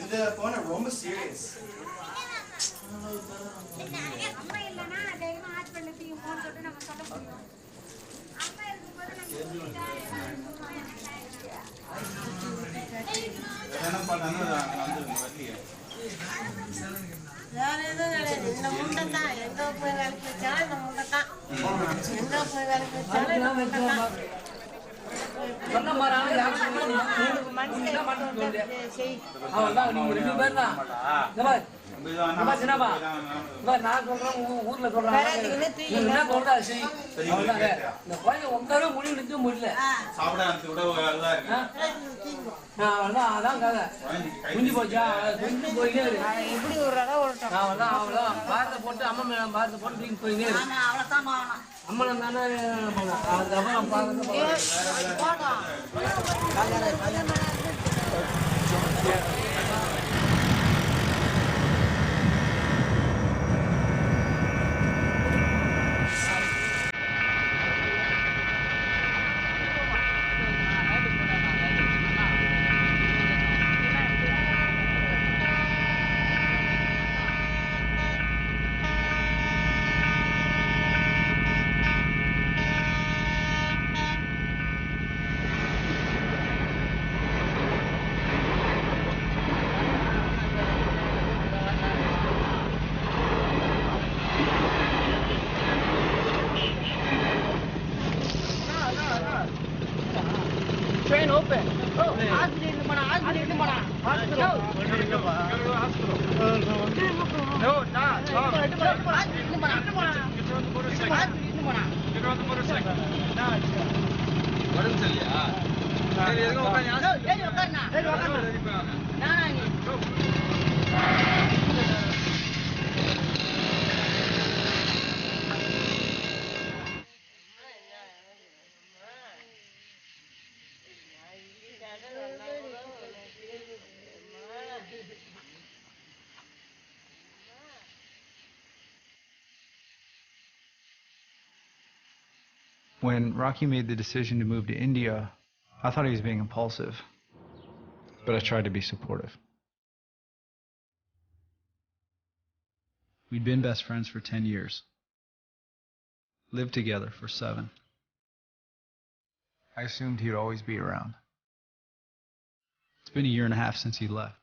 இந்த போன ரொம்ப சீரியஸ். அம்மா இல்லைன்னா தைரியமா ஹாஸ்பிட்டலுக்கு போன் சொல்லிட்டு நம்ம சொல்ல முடியும். அம்மா இருக்கும்போது என்ன பண்ணாலும் வந்துருங்க வரலையே. வேற எதுவும் கிடையாது. இந்த முண்டை தான் எங்க போய் வேலைக்கு வச்சாலும் இந்த முண்டை தான். எங்க போய் வேலைக்கு வச்சாலும் இந்த முண்டை தான். எப்படி ஒரு இடம் ஓடட்டும். பாரத்தை போட்டு அம்மா மேல பாரத்தை போட்டு தூக்கி போயினே அம்மா தானே அதுக்கப்புறம் பாரத்தை train open. Oh, hospital in the morning. Hospital in the morning. Hospital. Hospital. No, not. Hospital in the morning. Get on the motorcycle. Hospital in the morning. Get on the motorcycle. What is it? Yeah. Hey, let's go. No, hey, ukarna. Hey, ukarna. No, no. When Rocky made the decision to move to India, I thought he was being impulsive, but I tried to be supportive. We'd been best friends for 10 years, lived together for 7. I assumed he'd always be around. It's been a year and a half since he left.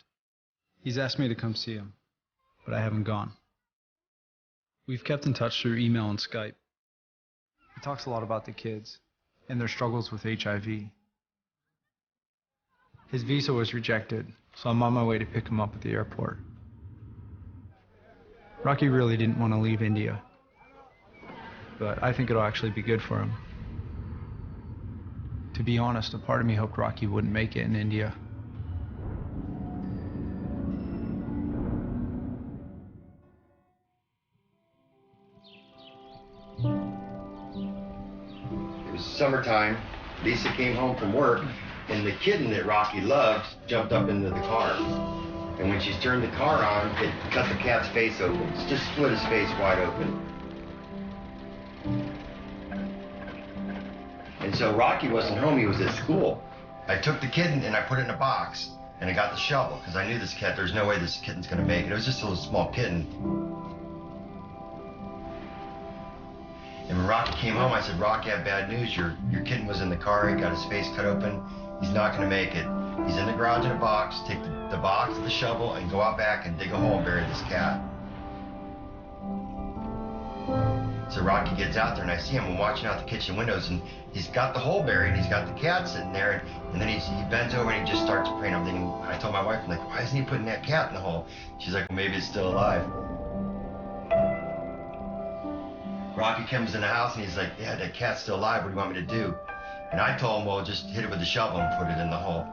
He's asked me to come see him, but I haven't gone. We've kept in touch through email and Skype. He talks a lot about the kids and their struggles with HIV. His visa was rejected, so I'm on my way to pick him up at the airport. Rocky really didn't want to leave India, but I think it'll actually be good for him. To be honest, a part of me hoped Rocky wouldn't make it in India. Summertime, Lisa came home from work, and the kitten that Rocky loved jumped up into the car. And when she turned the car on, it cut the cat's face open. It just split his face wide open. And so Rocky wasn't home, he was at school. I took the kitten and I put it in a box, and I got the shovel, because I knew this cat, there's no way this kitten's gonna make it. It was just a little small kitten. And when Rocky came home, I said, Rocky, I have bad news. Your kitten was in the car. He got his face cut open. He's not going to make it. He's in the garage in a box. Take the box, the shovel, and go out back and dig a hole and bury this cat. So Rocky gets out there, and I see him watching out the kitchen windows, and he's got the hole buried. He's got the cat sitting there, and then he bends over and he just starts praying. I'm thinking, I told my wife, I'm like, why isn't he putting that cat in the hole? She's like, well, maybe it's still alive. Rocky comes in the house and he's like, yeah, that cat's still alive, what do you want me to do? And I told him, well, just hit it with the shovel and put it in the hole.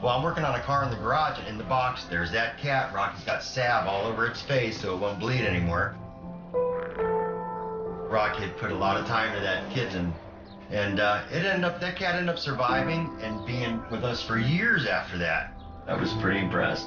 Well, I'm working on a car in the garage, and in the box, there's that cat. Rocky's got salve all over its face so it won't bleed anymore. Rocky had put a lot of time into that kitten, and that cat ended up surviving and being with us for years after that. I was pretty impressed.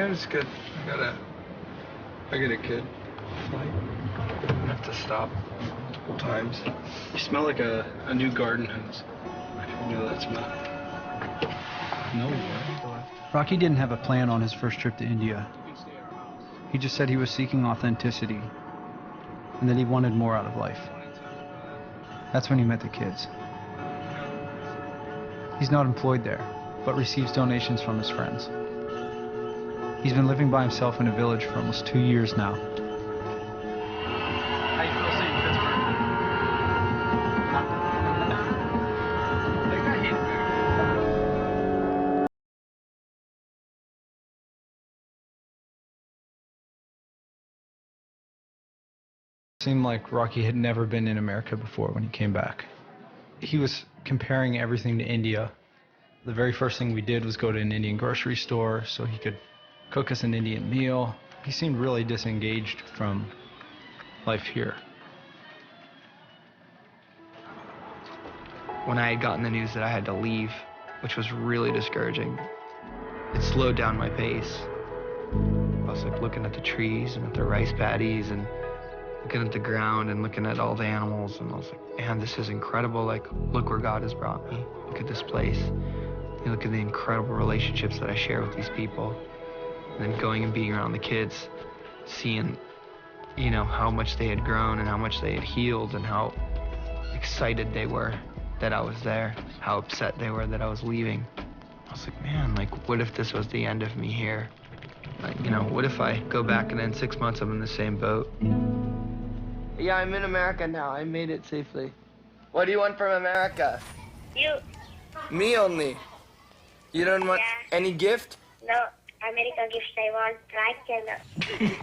it was good. I got a kid. I have to stop a couple times. You smell like a new garden hose. You know that smell? No way. Rocky didn't have a plan on his first trip to India. He just said he was seeking authenticity and that he wanted more out of life. That's when he met the kids. He's not employed there, but receives donations from his friends. He's been living by himself in a village for almost 2 years now. How you feel seeing Pittsburgh? I hate it. It seemed like Rocky had never been in America before when he came back. He was comparing everything to India. The very first thing we did was go to an Indian grocery store so he could cook us an Indian meal. He seemed really disengaged from life here. When I had gotten the news that I had to leave, which was really discouraging, it slowed down my pace. I was like looking at the trees and at the rice paddies and looking at the ground and looking at all the animals, and I was like, man, this is incredible. Like, look where God has brought me. Look at this place. You look at the incredible relationships that I share with these people. And then going and being around the kids, seeing, you know, how much they had grown and how much they had healed and how excited they were that I was there, how upset they were that I was leaving. I was like, man, like, what if this was the end of me here? Like, you know, what if I go back and in 6 months I'm in the same boat? Yeah, I'm in America now. I made it safely. What do you want from America? You. Me only. You don't want any gift? No, America gifts I want right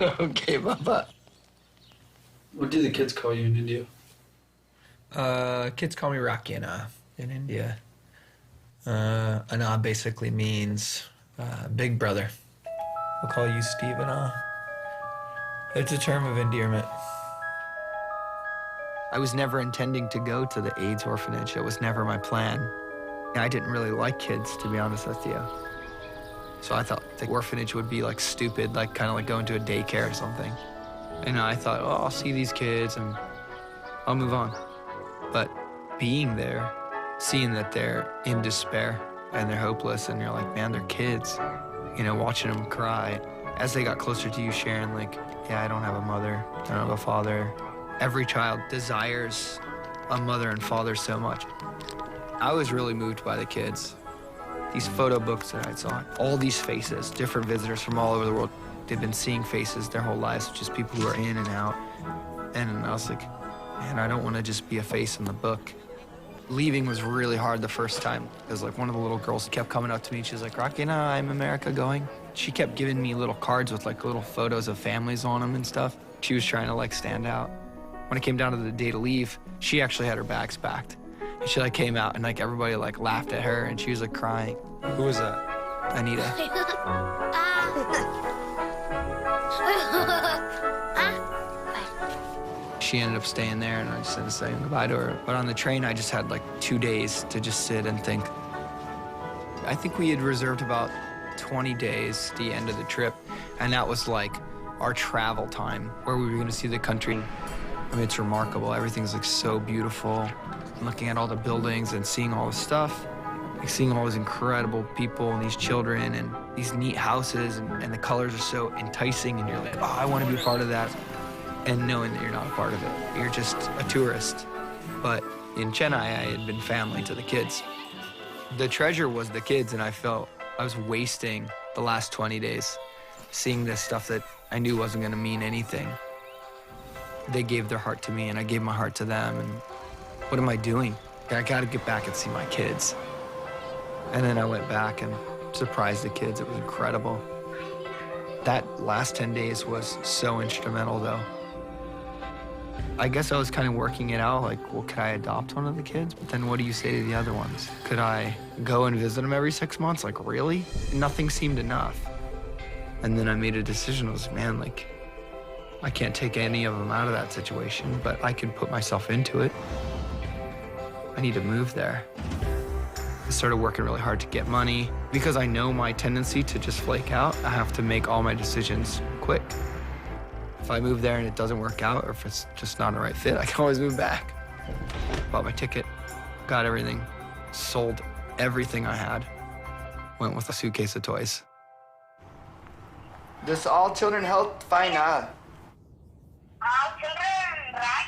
now. Okay, Baba. What do the kids call you in India? Kids call me Rocky Anna in India. Anna basically means big brother. We'll call you Steve Anna. It's a term of endearment. I was never intending to go to the AIDS orphanage. It was never my plan. I didn't really like kids, to be honest with you. So I thought the orphanage would be like stupid, like kind of like going to a daycare or something. And I thought, oh, I'll see these kids and I'll move on. But being there, seeing that they're in despair and they're hopeless and you're like, man, they're kids. You know, watching them cry. As they got closer to you, sharing like, yeah, I don't have a mother, I don't have a father. Every child desires a mother and father so much. I was really moved by the kids. These photo books that I saw, all these faces, different visitors from all over the world. They've been seeing faces their whole lives, just people who are in and out. And I was like, man, I don't want to just be a face in the book. Leaving was really hard the first time, because like one of the little girls kept coming up to me and she was like, Rocky, no, I'm America going. She kept giving me little cards with like little photos of families on them and stuff. She was trying to like stand out. When it came down to the day to leave, she actually had her bags packed. And she like came out and like everybody like laughed at her and she was like crying. Who was that? Anita. She ended up staying there and I just ended up saying goodbye to her. But on the train, I just had like 2 days to just sit and think. I think we had reserved about 20 days, the end of the trip. And that was like our travel time where we were gonna see the country. I mean, it's remarkable. Everything's like so beautiful. Looking at all the buildings and seeing all the stuff, like seeing all these incredible people and these children and these neat houses and the colors are so enticing and you're like, oh, I want to be a part of that. And knowing that you're not a part of it, you're just a tourist. But in Chennai, I had been family to the kids. The treasure was the kids, and I felt I was wasting the last 20 days seeing this stuff that I knew wasn't going to mean anything. They gave their heart to me, and I gave my heart to them, and what am I doing? I gotta get back and see my kids. And then I went back and surprised the kids. It was incredible. That last 10 days was so instrumental, though. I guess I was kind of working it out, like, well, could I adopt one of the kids? But then what do you say to the other ones? Could I go and visit them every 6 months? Like, really? Nothing seemed enough. And then I made a decision. I was, man, like, I can't take any of them out of that situation, but I can put myself into it. I need to move there. I started working really hard to get money. Because I know my tendency to just flake out, I have to make all my decisions quick. If I move there and it doesn't work out, or if it's just not a right fit, I can always move back. Bought my ticket, got everything, sold everything I had, went with a suitcase of toys. Does all children health fine now? All children right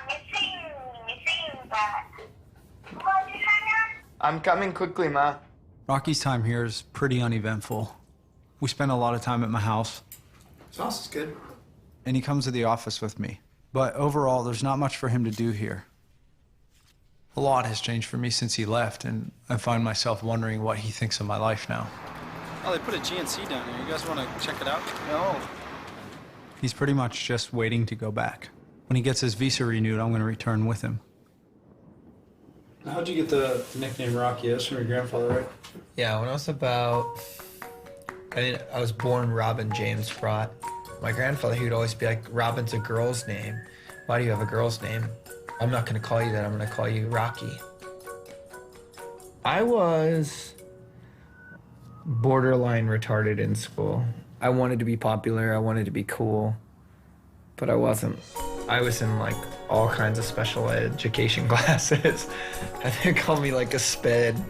missing, but I'm coming quickly, Ma. Rocky's time here is pretty uneventful. We spend a lot of time at my house. Sauce is good. And he comes to the office with me. But overall, there's not much for him to do here. A lot has changed for me since he left, and I find myself wondering what he thinks of my life now. Oh, they put a GNC down here. You guys want to check it out? No. He's pretty much just waiting to go back. When he gets his visa renewed, I'm going to return with him. How'd you get the nickname Rocky? That's from your grandfather, right? Yeah, when I was about, I was born Robin James Braat. My grandfather, he would always be like, Robin's a girl's name. Why do you have a girl's name? I'm not gonna call you that, I'm gonna call you Rocky. I was borderline retarded in school. I wanted to be popular, I wanted to be cool, but I wasn't. I was in like all kinds of special education classes. I think they called me like a sped.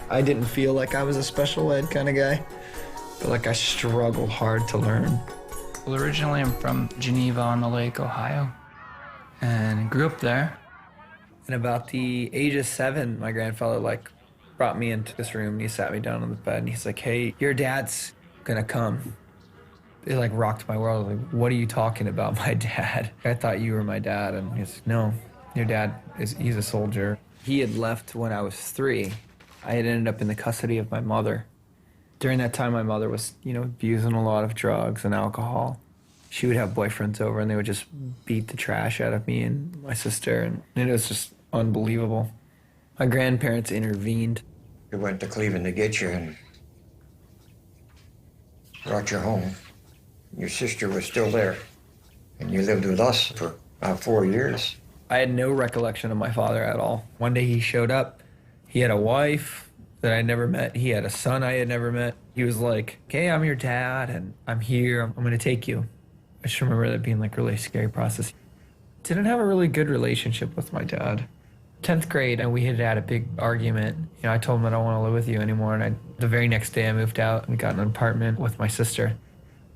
I didn't feel like I was a special ed kind of guy, but like I struggled hard to learn. Well, originally I'm from Geneva on the Lake, Ohio, and grew up there. And about the age of 7, my grandfather like brought me into this room and he sat me down on the bed and he's like, hey, your dad's gonna come. It like rocked my world. Like, what are you talking about, my dad? I thought you were my dad. And he's like, no, your dad he's a soldier. He had left when I was 3. I had ended up in the custody of my mother. During that time, my mother was, abusing a lot of drugs and alcohol. She would have boyfriends over and they would just beat the trash out of me and my sister. And it was just unbelievable. My grandparents intervened. We went to Cleveland to get you and brought you home. Your sister was still there, and you lived with us for about 4 years. I had no recollection of my father at all. One day he showed up. He had a wife that I never met. He had a son I had never met. He was like, okay, I'm your dad, and I'm here. I'm gonna take you. I just remember that being like really scary process. Didn't have a really good relationship with my dad. 10th grade, and we had had a big argument. I told him I don't want to live with you anymore, and the very next day I moved out and got an apartment with my sister.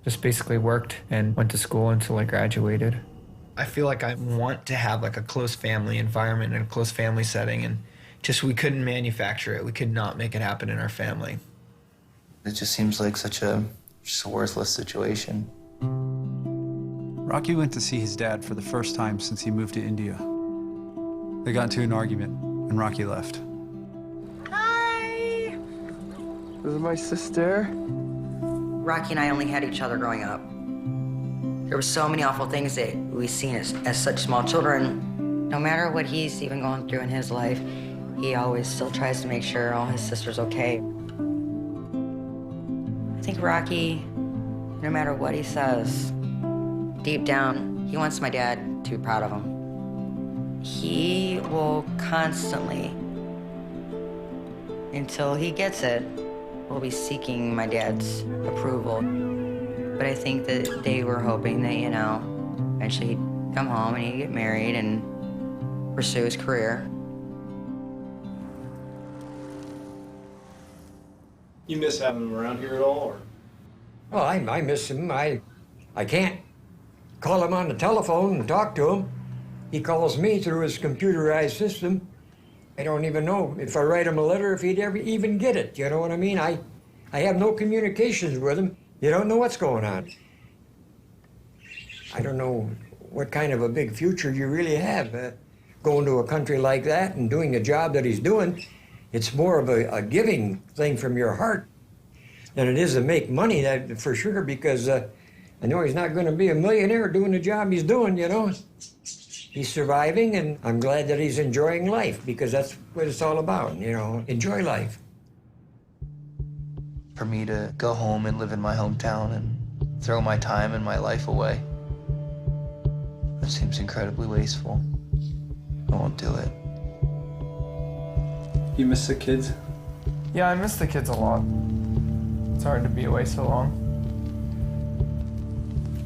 Just basically worked and went to school until I graduated. I feel like I want to have like a close family environment and a close family setting, and just we couldn't manufacture it. We could not make it happen in our family. It just seems like such a worthless situation. Rocky went to see his dad for the first time since he moved to India. They got into an argument, and Rocky left. Hi! This is my sister. Rocky and I only had each other growing up. There were so many awful things that we've seen as such small children. No matter what he's even going through in his life, he always still tries to make sure all his sister's okay. I think Rocky, no matter what he says, deep down, he wants my dad to be proud of him. He will constantly, until he gets it, will be seeking my dad's approval. But I think that they were hoping that, eventually he'd come home and he'd get married and pursue his career. You miss having him around here at all, or? Well, I miss him. I can't call him on the telephone and talk to him. He calls me through his computerized system. I don't even know if I write him a letter if he'd ever even get it, you know what I mean? I have no communications with him. You don't know what's going on. I don't know what kind of a big future you really have going to a country like that and doing the job that he's doing. It's more of a giving thing from your heart than it is to make money, that for sure, because I know he's not going to be a millionaire doing the job he's doing, He's surviving, and I'm glad that he's enjoying life, because that's what it's all about, enjoy life. For me to go home and live in my hometown and throw my time and my life away, that seems incredibly wasteful. I won't do it. You miss the kids? Yeah, I miss the kids a lot. It's hard to be away so long.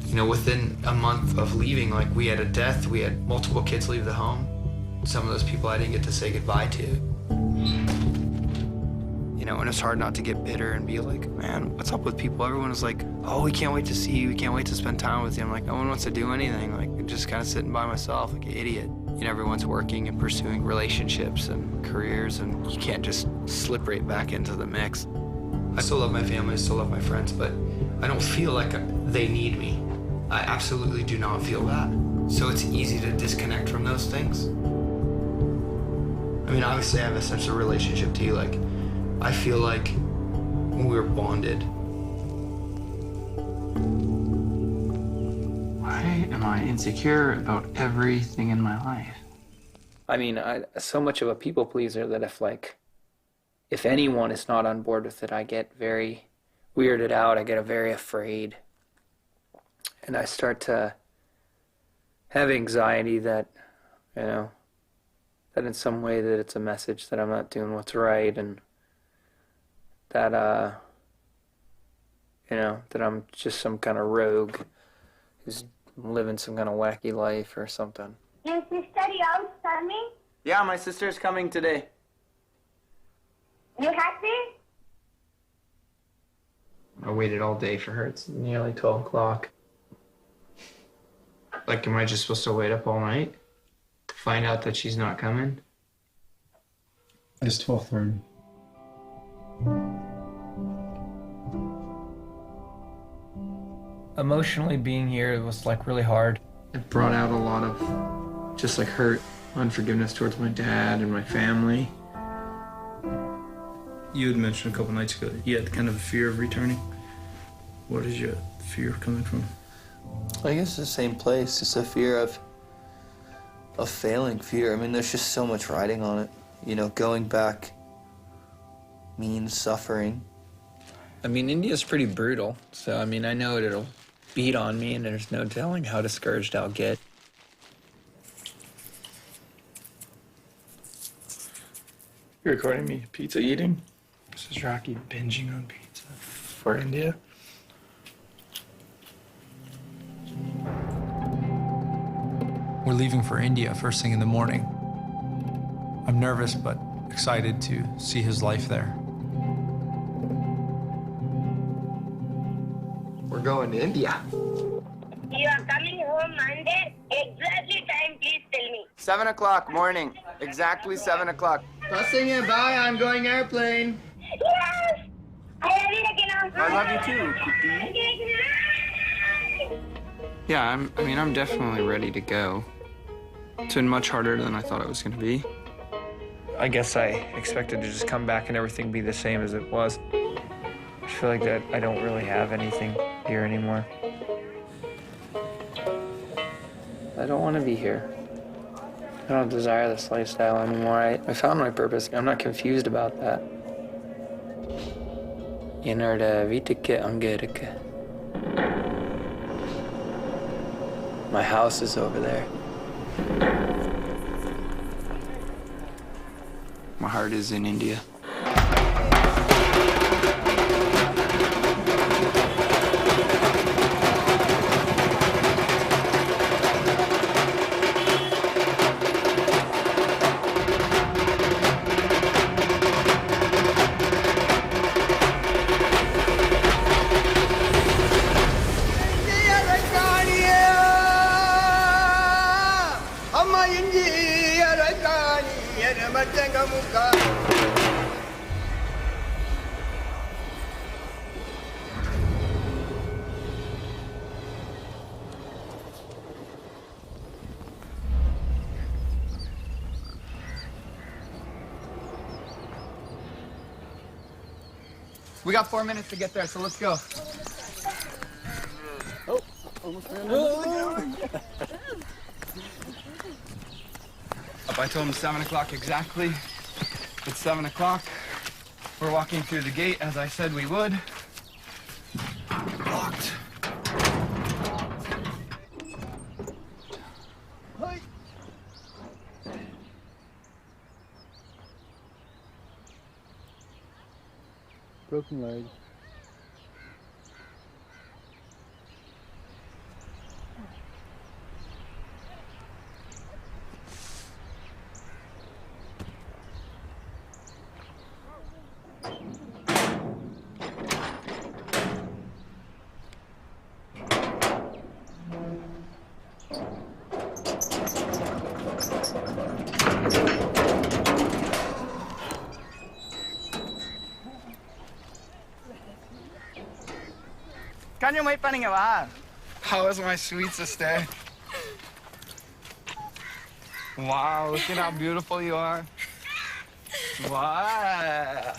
You know, within a month of leaving, like, we had a death, we had multiple kids leave the home. Some of those people I didn't get to say goodbye to. You know, and it's hard not to get bitter and be like, man, what's up with people? Everyone is like, oh, we can't wait to see you, we can't wait to spend time with you. I'm like, no one wants to do anything. Like, just kind of sitting by myself like an idiot. You know, everyone's working and pursuing relationships and careers, and you can't just slip right back into the mix. I still love my family, I still love my friends, but I don't feel like they need me. I absolutely do not feel that. So it's easy to disconnect from those things. I mean, obviously I have a sense of relationship to you. Like, I feel like we're bonded. Why am I insecure about everything in my life? I mean, I'm so much of a people pleaser that if anyone is not on board with it, I get very weirded out. I get very afraid. And I start to have anxiety that, you know, that in some way that it's a message that I'm not doing what's right, and that, you know, that I'm just some kind of rogue who's living some kind of wacky life or something. Your sister out coming? Yeah, my sister's coming today. You happy? I waited all day for her. It's nearly 12 o'clock. Like, am I just supposed to wait up all night to find out that she's not coming? It's 12:30. Emotionally being here was like really hard. It brought out a lot of just like hurt, unforgiveness towards my dad and my family. You had mentioned a couple nights ago that you had kind of a fear of returning. What is your fear coming from? I guess the same place, just a fear of failing, fear. I mean, there's just so much riding on it. You know, going back means suffering. I mean, India's pretty brutal, so I mean, I know it'll beat on me, and there's no telling how discouraged I'll get. You're recording me pizza eating? This is Rocky binging on pizza for India. We're leaving for India first thing in the morning. I'm nervous but excited to see his life there. We're going to India. You are coming home Monday. Exactly time, please tell me. 7 o'clock morning. Exactly 7 o'clock. Passing it by, I'm going airplane. Yes! I love you too, Kuti. Yeah, I'm definitely ready to go. It's been much harder than I thought it was going to be. I guess I expected to just come back and everything be the same as it was. I feel like that I don't really have anything here anymore. I don't want to be here. I don't desire this lifestyle anymore. I found my purpose. I'm not confused about that. Yenarda vitike angerike. My house is over there. My heart is in India. We got 4 minutes to get there, so let's go. Oh, almost ran Up, I told him 7 o'clock exactly. It's 7 o'clock. We're walking through the gate as I said we would. Locked. broken leg. Kanyo may paningawa. How is my sweet sister? Wow, look at how beautiful you are. Wow.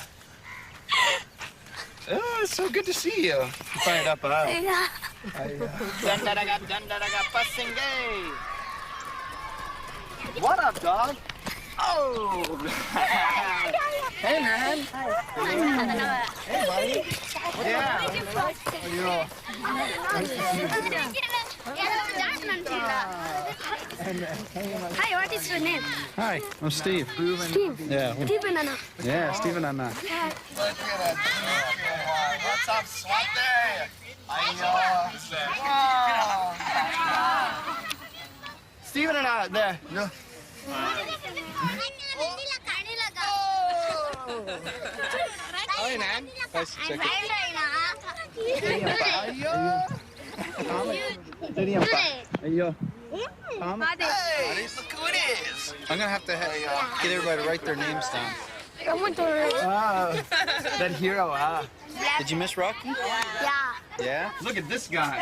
Oh, it's so good to see you. You fired up, huh? Yeah. What up, dog? Oh! Hey, man. Hey, buddy. Yeah. Hi, what is your name? Hi, I'm Steve. Steve. Yeah. Steve and Anna. Yeah, Steve and Anna. What's up, Swati? Steven and I, there. No. Hi, man. Nice to check Yo. Hey, look who it is. I'm gonna have to get everybody to write their names down. That hero, huh? Did you miss Rocky? Yeah. Yeah? Look at this guy.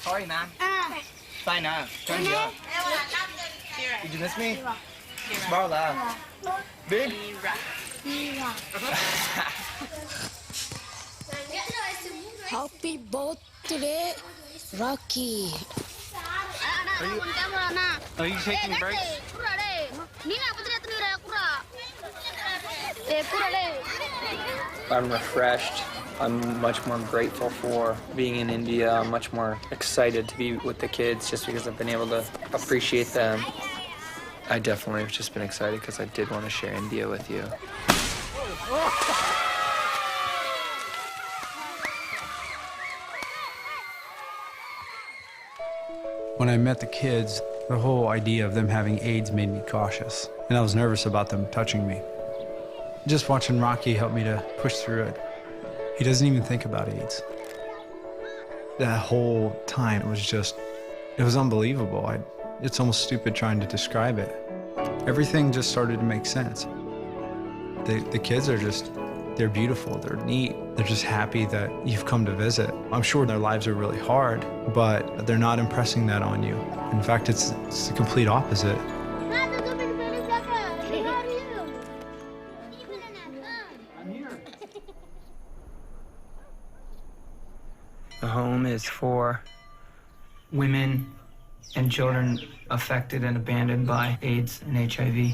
Sorry, man. Bye now. Turn you up. Did you miss me? Smile loud. Big? Happy birthday, Rocky. Are you taking breaks? I'm refreshed. I'm much more grateful for being in India. I'm much more excited to be with the kids just because I've been able to appreciate them. I definitely have just been excited because I did want to share India with you. When I met the kids, the whole idea of them having AIDS made me cautious, and I was nervous about them touching me. Just watching Rocky help me to push through it. He doesn't even think about AIDS. That whole time, it was unbelievable. It's almost stupid trying to describe it. Everything just started to make sense. The kids are they're beautiful, they're neat. They're just happy that you've come to visit. I'm sure their lives are really hard, but they're not impressing that on you. In fact, it's the complete opposite. The home is for women and children affected and abandoned by AIDS and HIV.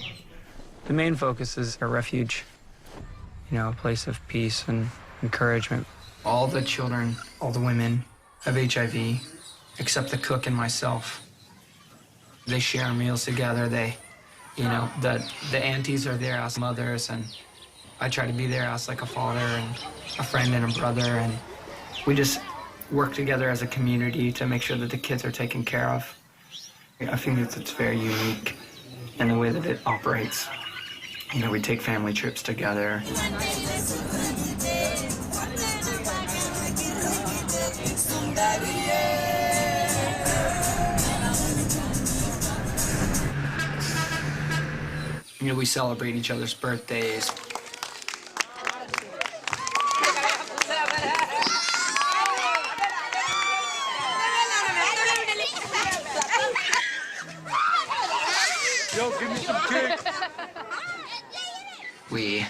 The main focus is a refuge, a place of peace and encouragement. All the children, all the women have HIV, except the cook and myself. They share meals together. The aunties are there as mothers, and I try to be there as like a father and a friend and a brother, and we just work together as a community to make sure that the kids are taken care of. I think that it's very unique in the way that it operates. We take family trips together. We celebrate each other's birthdays. Yo, give me some cake. We,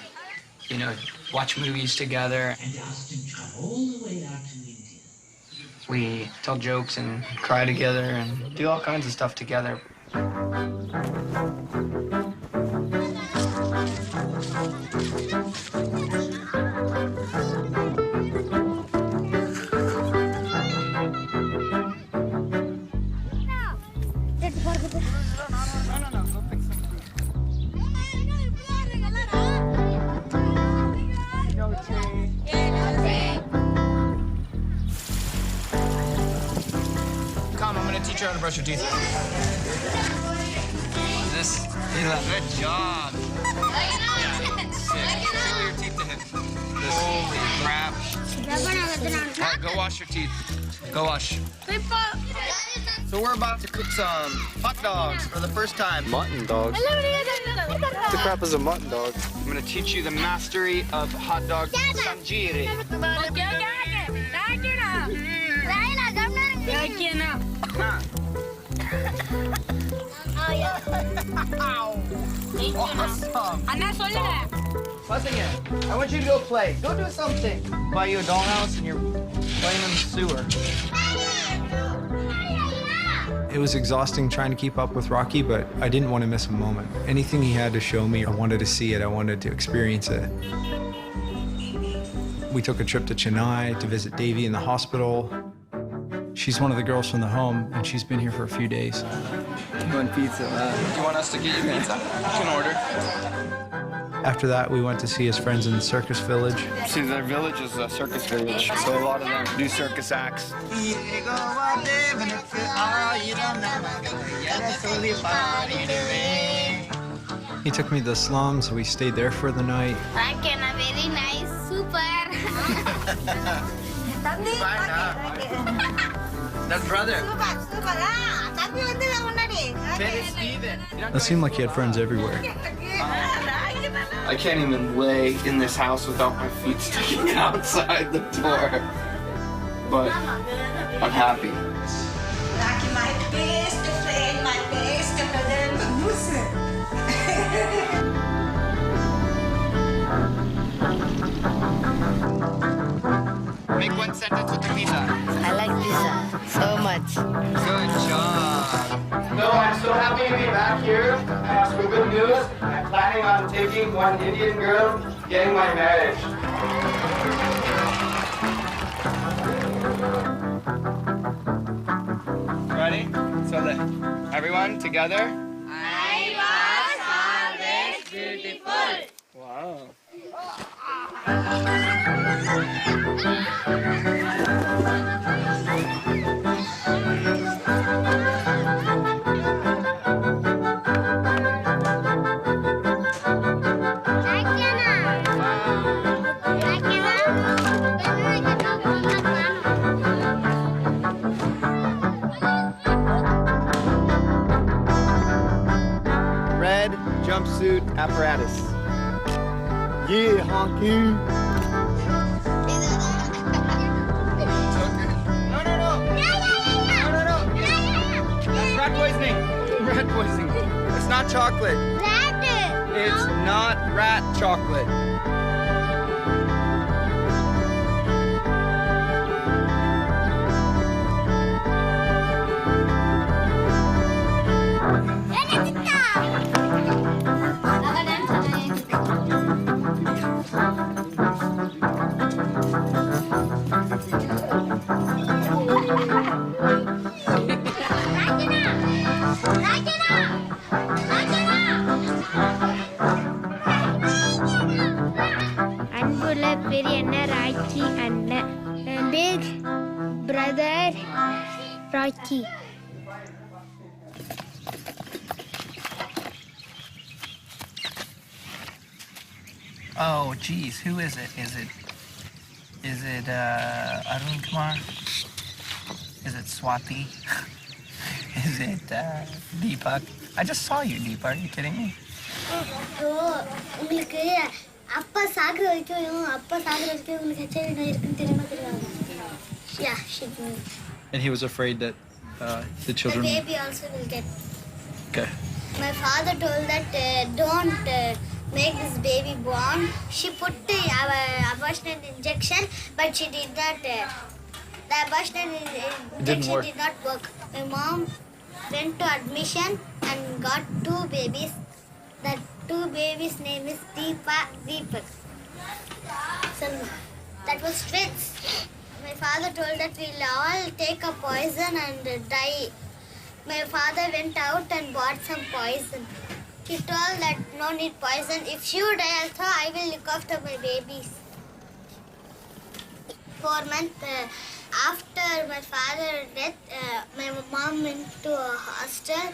watch movies together. We tell jokes and cry together and do all kinds of stuff together. gonna teach you how to brush your teeth. This, good job. Sick. Show your teeth to him. Holy crap. Alright, go wash your teeth. Go wash. So we're about to cook some hot dogs for the first time. Mutton dogs? What the crap is a mutton dog? I'm gonna teach you the mastery of hot dog sanjiri. Awesome. I want you to go play. Go do something. Buy you a dollhouse and you're playing in the sewer. It was exhausting trying to keep up with Rocky, but I didn't want to miss a moment. Anything he had to show me, I wanted to see it. I wanted to experience it. We took a trip to Chennai to visit Davy in the hospital. She's one of the girls from the home, and she's been here for a few days. You want pizza? Do you want us to get you pizza? You can order. After that, we went to see his friends in the circus village. See, their village is a circus village, so a lot of them do circus acts. He took me to the slums, so we stayed there for the night. Very nice, super. That's brother. It seemed like he had friends everywhere. I can't even lay in this house without my feet sticking outside the door. But I'm happy. Rocky, my best friend, my best brother. Make one sentence with the pizza. I like pizza so much. Good job. No, I'm so happy to be back here. I have some good news. I'm planning on taking one Indian girl, getting my marriage. Ready? So everyone together. I was always beautiful. Wow. Red jumpsuit apparatus. Yeah, honky. That's rat poisoning. Rat poisoning. It's not chocolate. It's not rat chocolate. Big brother Rocky. Oh, geez, who is it? Is it Arun Kumar? Is it Swati? Is it Deepak? I just saw you, Deepak. Are you kidding me? Yeah, she knew. And he was afraid that the children... The baby also will get. Okay. My father told that don't make this baby born. She put the abortion injection, but she did not. The abortion injection did not work. My mom went to admission and got 2 babies. The 2 babies' name is Deepak. So that was twins. My father told that we'll all take a poison and die. My father went out and bought some poison. He told that no need poison. If you die also, I will look after my babies. 4 months, After my father's death, my mom went to a hostel.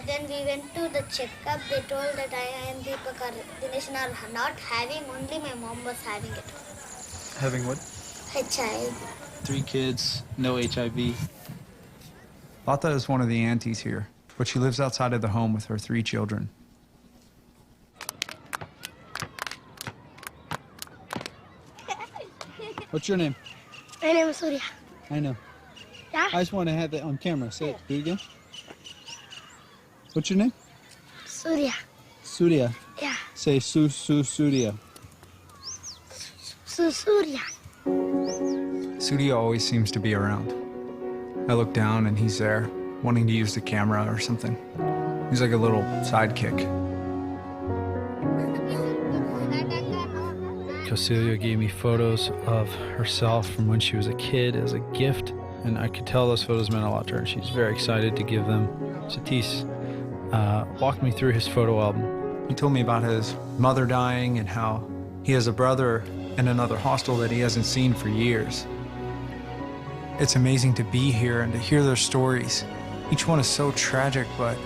Then we went to the checkup. They told that I and Deepak are Dinesh are not having, only my mom was having it. Having what? HIV. 3 kids, no HIV. Lata is one of the aunties here, but she lives outside of the home with her 3 children. What's your name? My name is Surya. I know. Yeah? I just want to have it on camera. Say it. Do it again. What's your name? Surya. Surya. Yeah. Say Surya. Surya. Surya always seems to be around. I look down and he's there, wanting to use the camera or something. He's like a little sidekick. Cecilia gave me photos of herself from when she was a kid as a gift, and I could tell those photos meant a lot to her, and she's very excited to give them. Satish walked me through his photo album. He told me about his mother dying and how he has a brother in another hostel that he hasn't seen for years. It's amazing to be here and to hear their stories. Each one is so tragic, but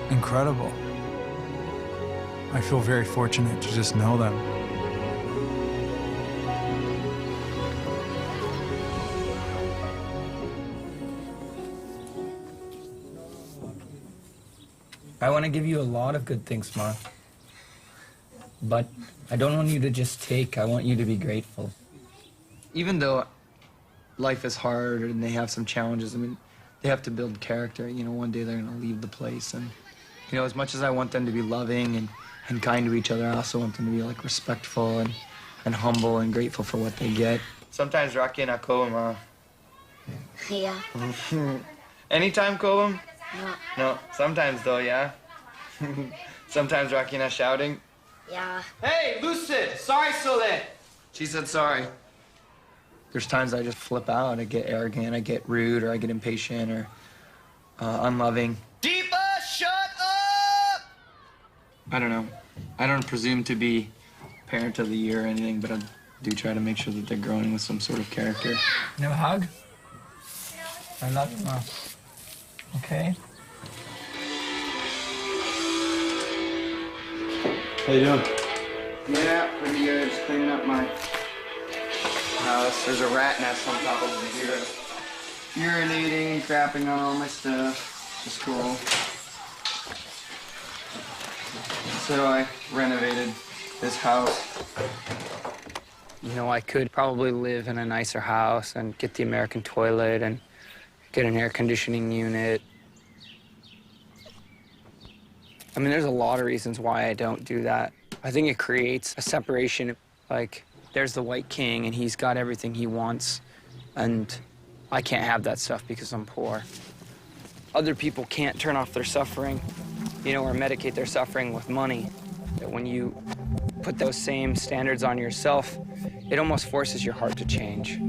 incredible. I feel very fortunate to just know them. I want to give you a lot of good things, Ma. But I don't want you to just take, I want you to be grateful. Even though life is hard and they have some challenges, I mean, they have to build character. You know, one day they're going to leave the place. And, you know, as much as I want them to be loving and kind to each other, I also want them to be, like, respectful and humble and grateful for what they get. Sometimes Rocky and I call him, Yeah. Anytime call him? No. No, sometimes though, yeah? Sometimes Rocky and I shouting. Yeah. Hey, Lucid! Sorry, Soledad! She said sorry. There's times I just flip out. I get arrogant, I get rude, or I get impatient, or unloving. Deepa, shut up! I don't know. I don't presume to be parent of the year or anything, but I do try to make sure that they're growing with some sort of character. You have a hug? I love you, Mom. Okay. How you doing? Yeah, pretty good. Just cleaning up my house. There's a rat nest on top of the bureau. Urinating and crapping on all my stuff. It's cool. So I renovated this house. You know, I could probably live in a nicer house and get the American toilet and get an air conditioning unit. I mean, there's a lot of reasons why I don't do that. I think it creates a separation. Like, there's the white king, and he's got everything he wants, and I can't have that stuff because I'm poor. Other people can't turn off their suffering, you know, or medicate their suffering with money. That when you put those same standards on yourself, it almost forces your heart to change.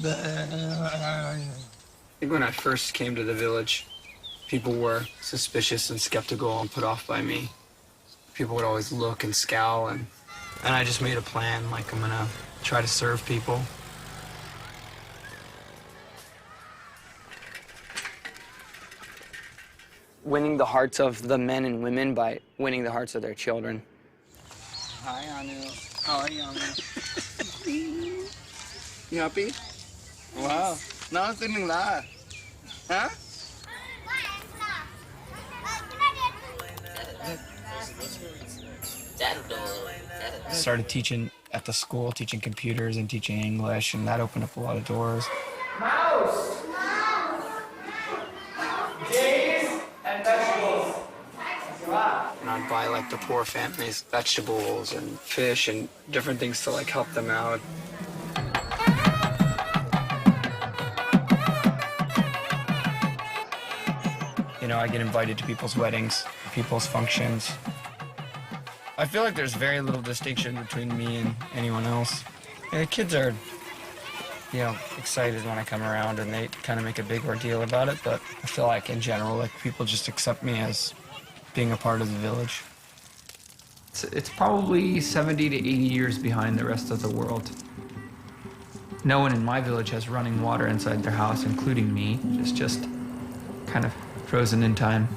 I think when I first came to the village, people were suspicious and skeptical and put off by me. People would always look and scowl, and I just made a plan, like I'm gonna try to serve people. Winning the hearts of the men and women by winning the hearts of their children. Hi, Anu. How are you, Anu? You happy? Wow. Now I'm feeling that. Huh? I started teaching at the school, teaching computers and teaching English, and that opened up a lot of doors. Mouse! Days and vegetables. And I'd buy, like, the poor families vegetables and fish and different things to, like, help them out. You know, I get invited to people's weddings, people's functions. I feel like there's very little distinction between me and anyone else. Yeah, the kids are, you know, excited when I come around, and they kind of make a big ordeal about it. But I feel like in general, like people just accept me as being a part of the village. It's probably 70 to 80 years behind the rest of the world. No one in my village has running water inside their house, including me. It's just kind of frozen in time.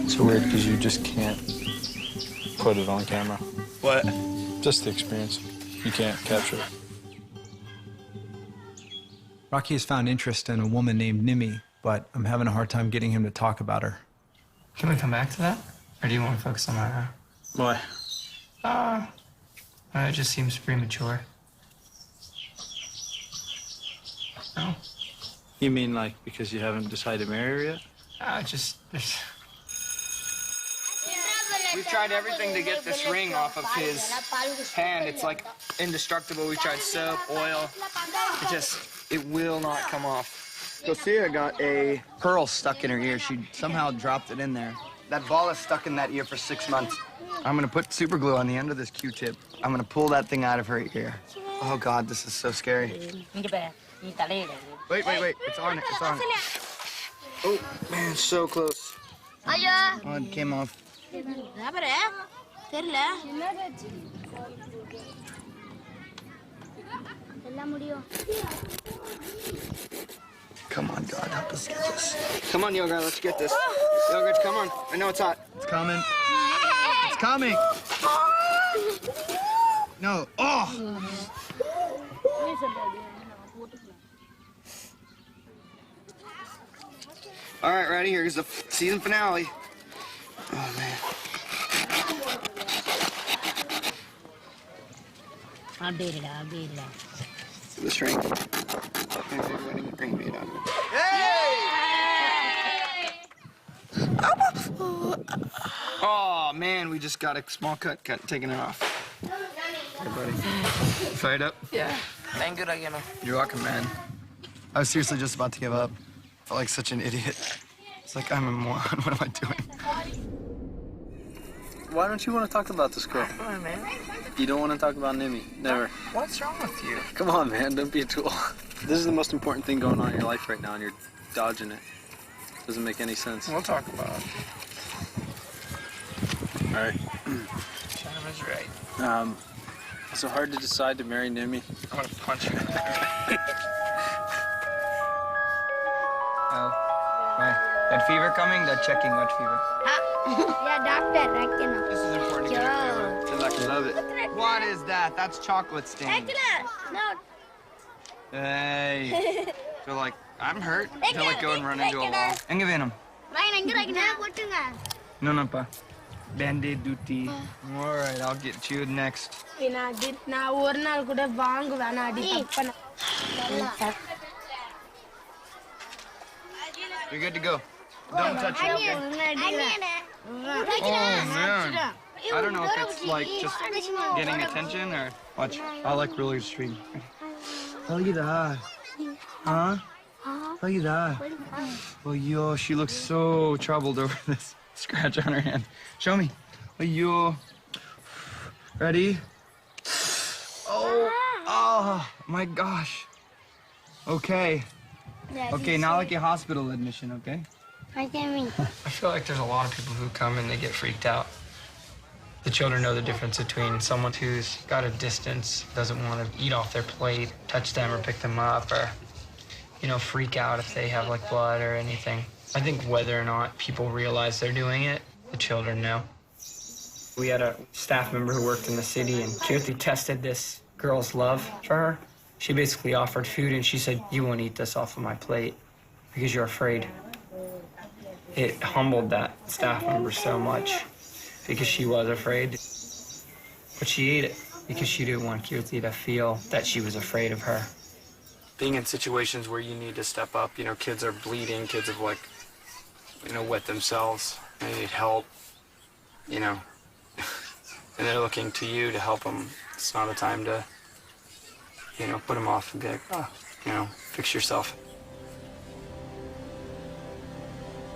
It's weird because you just can't put it on camera. What? Just the experience. You can't capture it. Rocky has found interest in a woman named Nimi, but I'm having a hard time getting him to talk about her. Can we come back to that? Or do you want to focus on my... Why? It just seems premature. No? You mean like because you haven't decided to marry her yet? We've tried everything to get this ring off of his hand. It's like indestructible. We've tried soap, oil. It will not come off. Sophia got a pearl stuck in her ear. She somehow dropped it in there. That ball is stuck in that ear for 6 months. I'm gonna put super glue on the end of this Q-tip. I'm gonna pull that thing out of her ear. Oh God, this is so scary. Wait, it's on it, it's on it. Oh, man, so close. Oh, it came off. Come on, God, help us get this. Come on, Yoga, let's get this. Yoga, come on. I know it's hot. It's coming. It's coming. No. Oh! All right, ready? Here's the season finale. Oh, man. I'll beat it. The shrink. Oh man, we just got a small cut taking it off. Hey buddy. Fired up? Yeah. Thank you, You're welcome, man. I was seriously just about to give up. I felt like such an idiot. It's like I'm a moron. What am I doing? Why don't you want to talk about this girl? Come on, man. You don't want to talk about Nimi? Never. What's wrong with you? Come on, man. Don't be a tool. This is the most important thing going on in your life right now, and you're dodging it. Doesn't make any sense. We'll talk about it. All right. China is right. Is it hard to decide to marry Nimi? I want to punch you. Oh, why? That fever coming? That checking what fever? Yeah, doctor, right now. This is important to get a flavor. I love it. What is that? That's chocolate stain. No. Hey. So like, I'm hurt. Until I go and run into a wall. Enga venum. No, pa. Band-aid duty. All right, I'll get you next. You're good to go. Don't touch it, okay? Oh, man. I don't know if it's like just getting attention or... Watch, I'll like really extreme. Look at that. Huh? Look at that. Oh, yo, she looks so troubled over this scratch on her hand. Show me. Oh, yo. Ready? Oh, my gosh. Okay. Okay, now like a hospital admission, okay? I feel like there's a lot of people who come and they get freaked out. The children know the difference between someone who's got a distance, doesn't want to eat off their plate, touch them or pick them up, or, you know, freak out if they have like blood or anything. I think whether or not people realize they're doing it, the children know. We had a staff member who worked in the city, and Kirti tested this girl's love for her. She basically offered food, and she said, "You won't eat this off of my plate because you're afraid." It humbled that staff member so much because she was afraid. But she ate it because she didn't want Kirti to feel that she was afraid of her. Being in situations where you need to step up, you know, kids are bleeding, kids have like, you know, wet themselves, they need help, you know, and they're looking to you to help them. It's not a time to, you know, put them off and be like, oh, you know, fix yourself.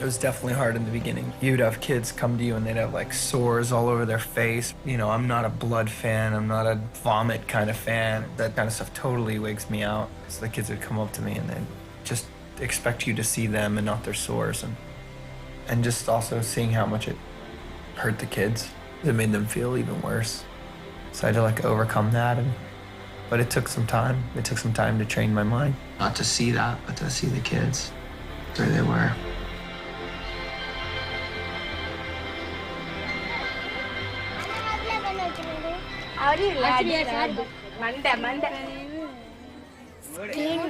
It was definitely hard in the beginning. You'd have kids come to you and they'd have like sores all over their face. You know, I'm not a blood fan. I'm not a vomit kind of fan. That kind of stuff totally wigs me out. So the kids would come up to me and they'd just expect you to see them and not their sores. And just also seeing how much it hurt the kids. It made them feel even worse. So I had to like overcome that. But it took some time. It took some time to train my mind. Not to see that, but to see the kids where they were.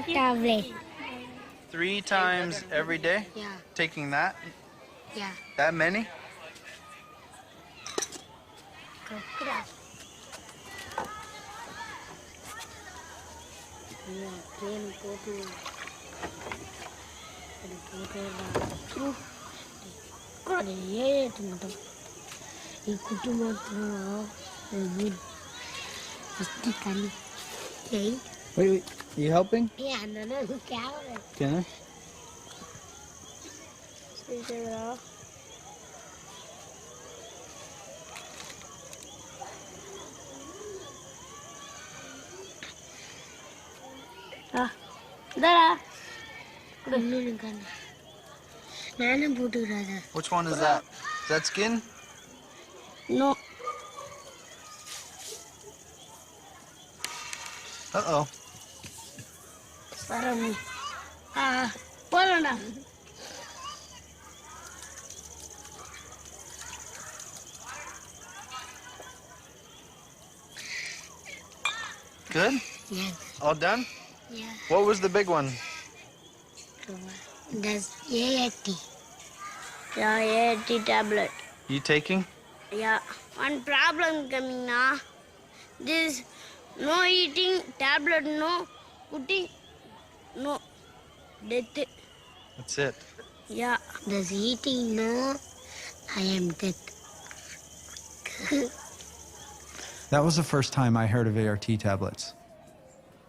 Tablet. 3 times every day? Yeah. Taking that? Yeah. That many? Wait, you helping? Yeah, no, Can I? Which one is that? Is that skin? No. Uh-oh. Good? Yeah. All done? Yeah. What was the big one? That's AAT. Yeah, AAT tablet. You taking? Yeah. One problem coming now. This no eating, tablet no, putting no, death. That's it. Yeah. This eating no, I am dead. That was the first time I heard of ART tablets.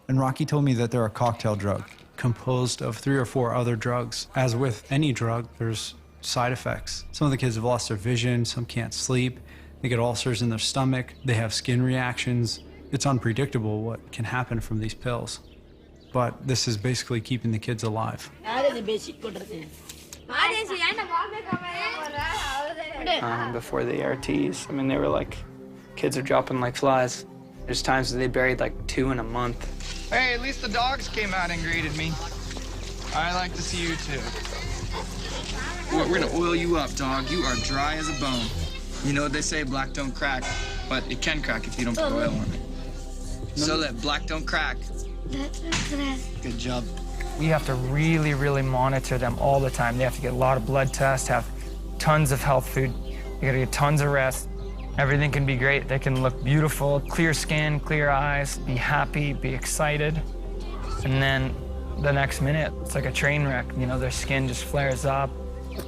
And Rocky told me that they're a cocktail drug composed of 3 or 4 other drugs. As with any drug, there's side effects. Some of the kids have lost their vision, some can't sleep, they get ulcers in their stomach, they have skin reactions. It's unpredictable what can happen from these pills. But this is basically keeping the kids alive. Before the ARTs, I mean, they were like, kids are dropping like flies. There's times that they buried like 2 in a month. Hey, at least the dogs came out and greeted me. I like to see you too. We're gonna oil you up, dog. You are dry as a bone. You know what they say, black don't crack, but it can crack if you don't put oil on it. So that black don't crack. Good job. We have to really, really monitor them all the time. They have to get a lot of blood tests, have tons of health food. They gotta get tons of rest. Everything can be great. They can look beautiful, clear skin, clear eyes, be happy, be excited. And then the next minute, it's like a train wreck. You know, their skin just flares up.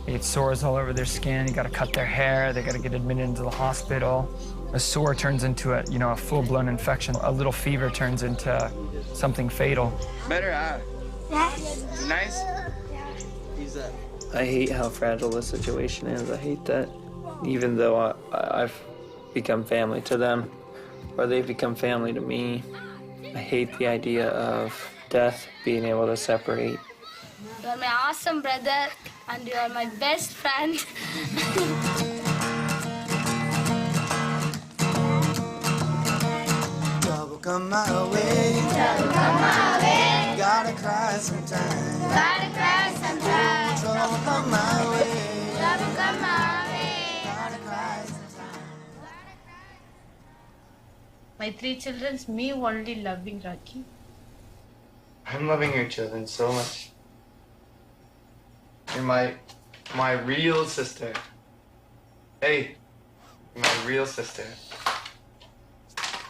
They get sores all over their skin. You gotta cut their hair. They gotta get admitted into the hospital. A sore turns into a full-blown infection. A little fever turns into something fatal. Better, nice? I hate how fragile the situation is. I hate that even though I've become family to them, or they've become family to me, I hate the idea of death being able to separate. You are my awesome brother, and you are my best friend. Trouble come my way. Trouble come my way. Gotta cry sometimes. Gotta cry sometimes. Trouble come my way. Trouble come my way. Gotta cry sometimes. My 3 children, me only loving Rocky. I'm loving your children so much. You're my real sister. Hey, you're my real sister.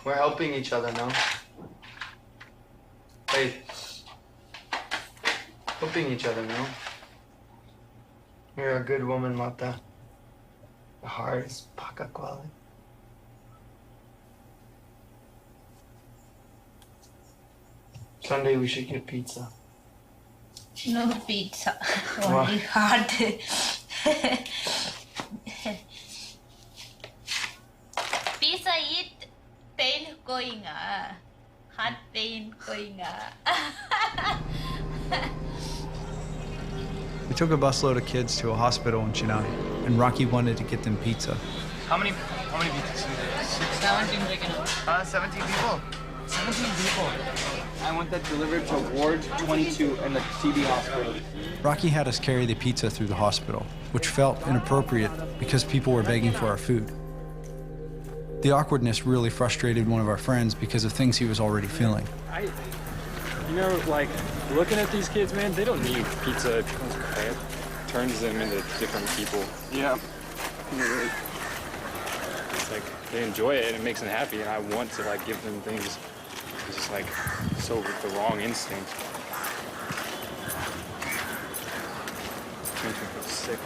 We're helping each other now. Hey, helping each other now. You're a good woman, Mata. The heart is paka quality. Sunday we should get pizza. No pizza, only hot. Pizza eat pain going hot pain going We took a busload of kids to a hospital in Chennai, and Rocky wanted to get them pizza. How many pizzas do you have? 17 taken out. 17 people. 17 people. I want that delivered to Ward 22 in the TB hospital. Rocky had us carry the pizza through the hospital, which felt inappropriate because people were begging for our food. The awkwardness really frustrated one of our friends because of things he was already feeling. You know, like, looking at these kids, man, they don't need pizza. It turns them into different people. Yeah. It's like, they enjoy it and it makes them happy, and I want to, like, give them things. It's just, like, so the wrong instinct. It makes me feel sick.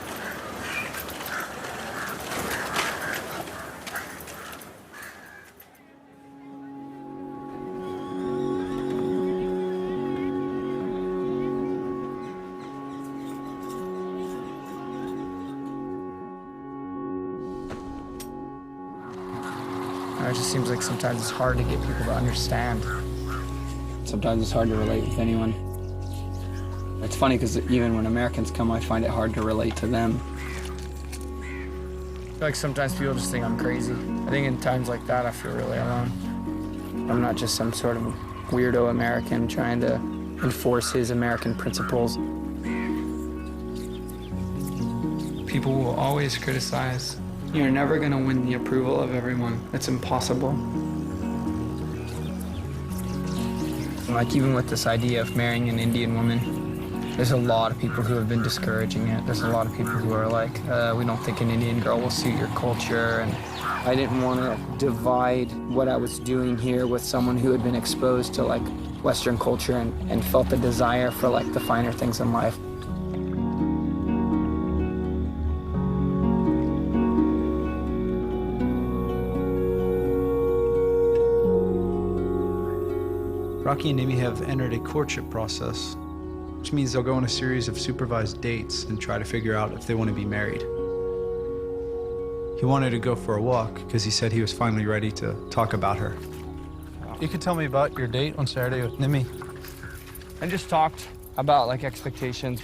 It just seems like sometimes it's hard to get people to understand. Sometimes it's hard to relate with anyone. It's funny because even when Americans come, I find it hard to relate to them. I feel like sometimes people just think I'm crazy. I think in times like that, I feel really alone. I'm not just some sort of weirdo American trying to enforce his American principles. People will always criticize. You're never going to win the approval of everyone. It's impossible. Like, even with this idea of marrying an Indian woman, there's a lot of people who have been discouraging it. There's a lot of people who are like, we don't think an Indian girl will suit your culture. And I didn't want to divide what I was doing here with someone who had been exposed to, like, Western culture and felt the desire for, like, the finer things in life. Rocky and Nimi have entered a courtship process, which means they'll go on a series of supervised dates and try to figure out if they want to be married. He wanted to go for a walk because he said he was finally ready to talk about her. You could tell me about your date on Saturday with Nimi. I just talked about, like, expectations.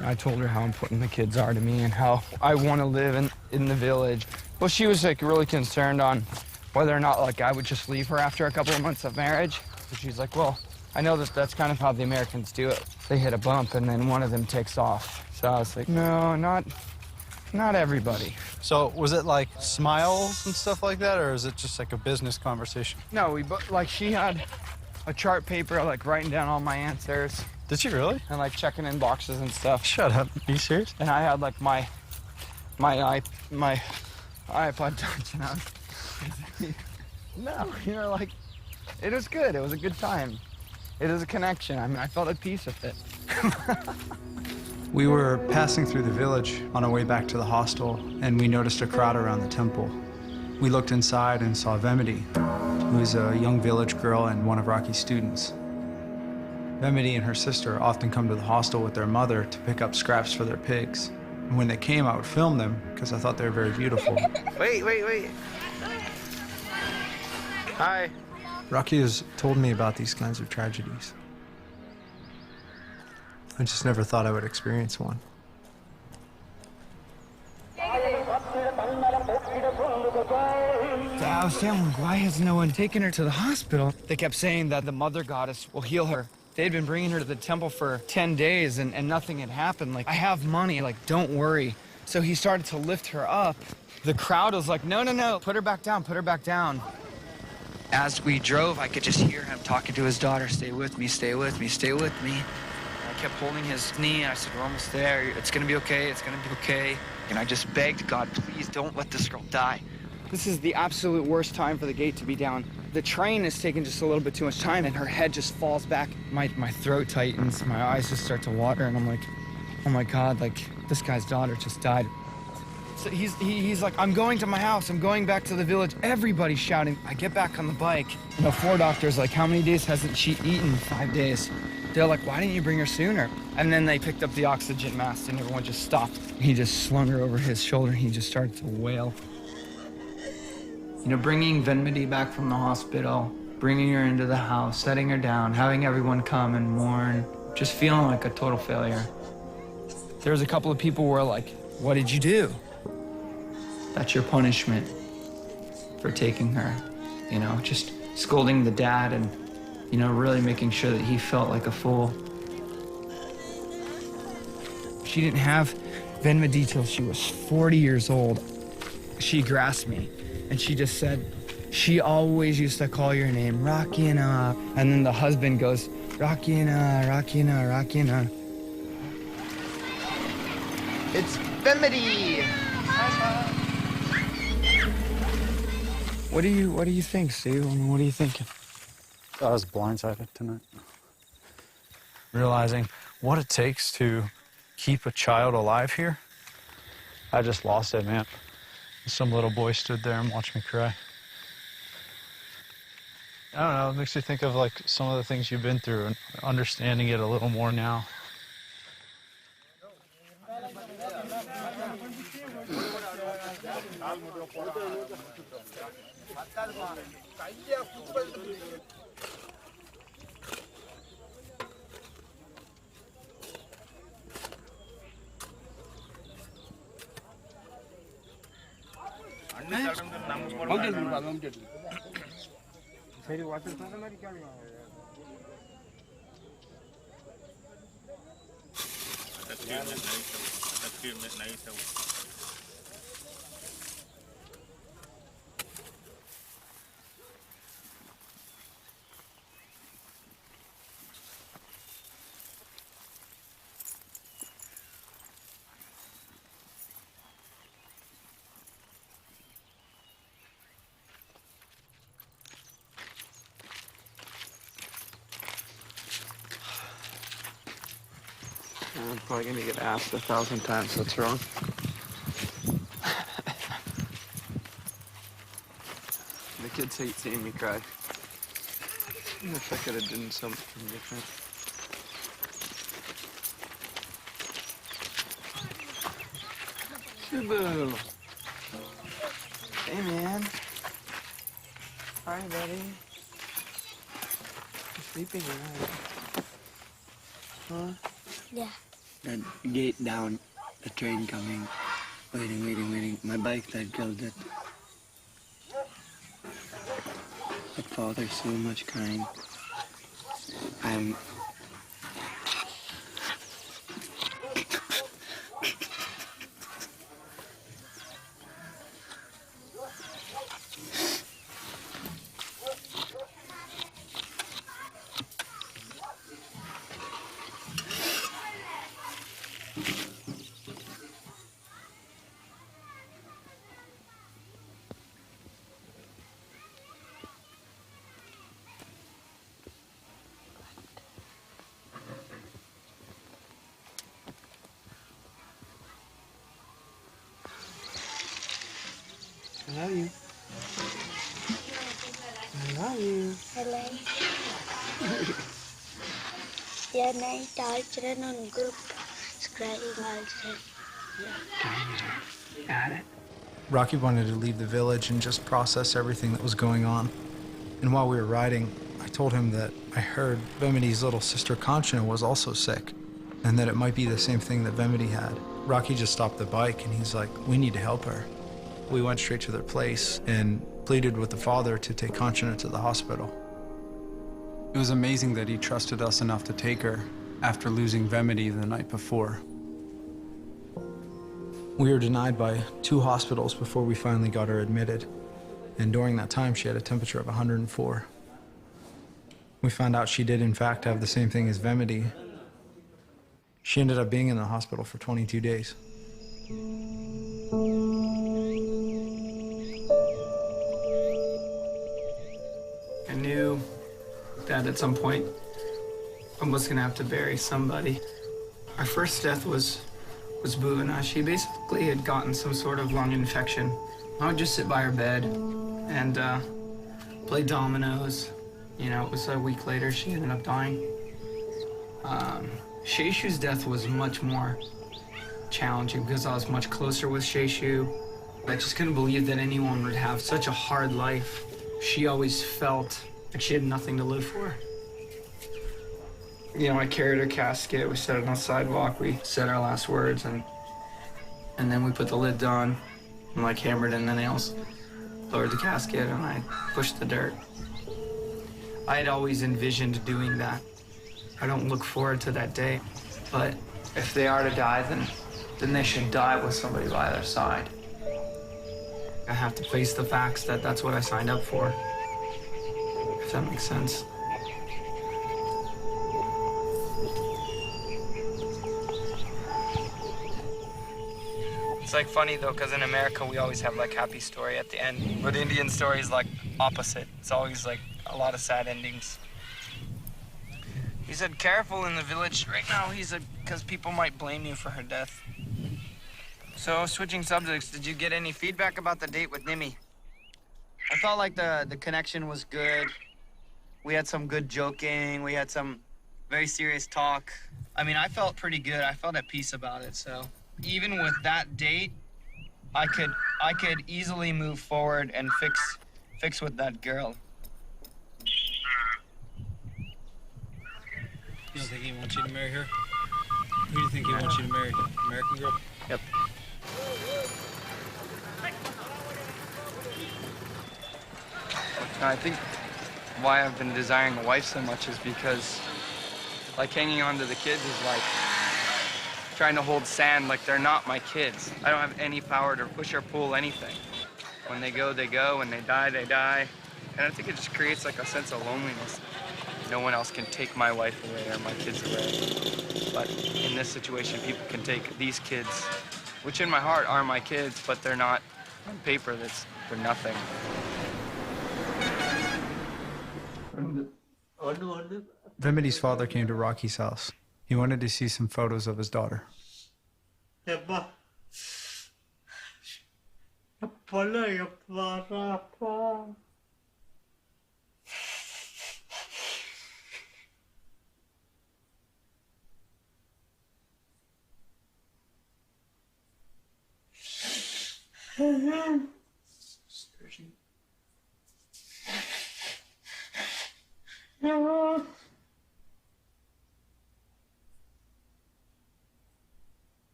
I told her how important the kids are to me and how I want to live in the village. Well, she was, like, really concerned on whether or not, like, I would just leave her after a couple of months of marriage. So she's like, well, I know that that's kind of how the Americans do it. They hit a bump and then one of them takes off. So I was like, no, not everybody. So was it like smiles and stuff like that, or is it just like a business conversation? No, like, she had a chart paper, like, writing down all my answers. Did she really? And, like, checking in boxes and stuff. Shut up. Are you serious? And I had, like, my iPod Touch, and I was no, you know, like, it was good. It was a good time. It is a connection. I mean, I felt at peace with it. We were passing through the village on our way back to the hostel, and we noticed a crowd around the temple. We looked inside and saw Vemity, who is a young village girl and one of Rocky's students. Vemity and her sister often come to the hostel with their mother to pick up scraps for their pigs. And when they came, I would film them because I thought they were very beautiful. Wait. Hi. Rocky has told me about these kinds of tragedies. I just never thought I would experience one. I was saying, why has no one taken her to the hospital? They kept saying that the mother goddess will heal her. They'd been bringing her to the temple for 10 days and nothing had happened. Like, I have money, like, don't worry. So he started to lift her up. The crowd was like, no, put her back down. As we drove, I could just hear him talking to his daughter, stay with me. I kept holding his knee, and I said, we're almost there. It's gonna be okay. And I just begged God, please don't let this girl die. This is the absolute worst time for the gate to be down. The train is taking just a little bit too much time, and her head just falls back. My throat tightens, my eyes just start to water, and I'm like, oh my God, like, this guy's daughter just died. So he's like, I'm going to my house. I'm going back to the village. Everybody's shouting. I get back on the bike. 4 doctors like, how many days hasn't she eaten? 5 days. They're like, why didn't you bring her sooner? And then they picked up the oxygen mask and everyone just stopped. He just slung her over his shoulder and he just started to wail. You know, bringing Venmity back from the hospital, bringing her into the house, setting her down, having everyone come and mourn, just feeling like a total failure. There was a couple of people who were like, what did you do? That's your punishment for taking her. You know, just scolding the dad and, you know, really making sure that he felt like a fool. She didn't have Venmity till she was 40 years old. She grasped me and she just said, she always used to call your name, Rakina. And then the husband goes, Rakina, Rakina, Rakina. It's Venmity! What do you think, Steve? I mean, what are you thinking? I was blindsided tonight. Realizing what it takes to keep a child alive here, I just lost it, man. Some little boy stood there and watched me cry. I don't know, it makes you think of like some of the things you've been through and understanding it a little more now. I'm probably gonna get asked 1,000 times what's wrong. The kids hate seeing me cry. I wish I could have done something different. Shubu! Hey, man. Hi, buddy. You're sleeping tonight. Huh? Yeah. That gate down, the train coming, waiting. My bike that killed it. My father so much crying. I'm... I love you. I love you. Hello. Yeah, night torture on group. Scrying also. Got it. Rocky wanted to leave the village and just process everything that was going on. And while we were riding, I told him that I heard Vemity's little sister Conchana was also sick, and that it might be the same thing that Venmity had. Rocky just stopped the bike and he's like, we need to help her. We went straight to their place and pleaded with the father to take Conchana to the hospital. It was amazing that he trusted us enough to take her after losing Venmity the night before. We were denied by 2 hospitals before we finally got her admitted. And during that time, she had a temperature of 104. We found out she did, in fact, have the same thing as Venmity. She ended up being in the hospital for 22 days. I knew that at some point I was gonna have to bury somebody. Our first death was Buvana. She basically had gotten some sort of lung infection. I would just sit by her bed and play dominoes. You know, it was a week later she ended up dying. Sheishu's death was much more challenging because I was much closer with Sheishu. I just couldn't believe that anyone would have such a hard life. She always felt like she had nothing to live for. You know, I carried her casket, we set it on the sidewalk, we said our last words, and then we put the lid on and like hammered in the nails, lowered the casket, and I pushed the dirt. I had always envisioned doing that. I don't look forward to that day, but if they are to die, then they should die with somebody by their side. I have to face the facts that that's what I signed up for, if that makes sense. It's like funny though, because in America we always have like happy story at the end, but Indian story is like opposite. It's always like a lot of sad endings. He said, careful in the village. Right now, he said, because people might blame you for her death. So, switching subjects, did you get any feedback about the date with Nimi? I felt like the connection was good. We had some good joking. We had some very serious talk. I mean, I felt pretty good. I felt at peace about it, so. Even with that date, I could easily move forward and fix with that girl. You don't think he wants you to marry her? Who do you think he wants you to marry? American girl? Yep. I think why I've been desiring a wife so much is because, like, hanging on to the kids is like trying to hold sand like they're not my kids. I don't have any power to push or pull anything. When they go, they go. When they die, they die. And I think it just creates like a sense of loneliness. No one else can take my wife away or my kids away. But in this situation, people can take these kids, which in my heart are my kids, but they're not on paper. They're nothing. Vimity's father came to Rocky's house. He wanted to see some photos of his daughter.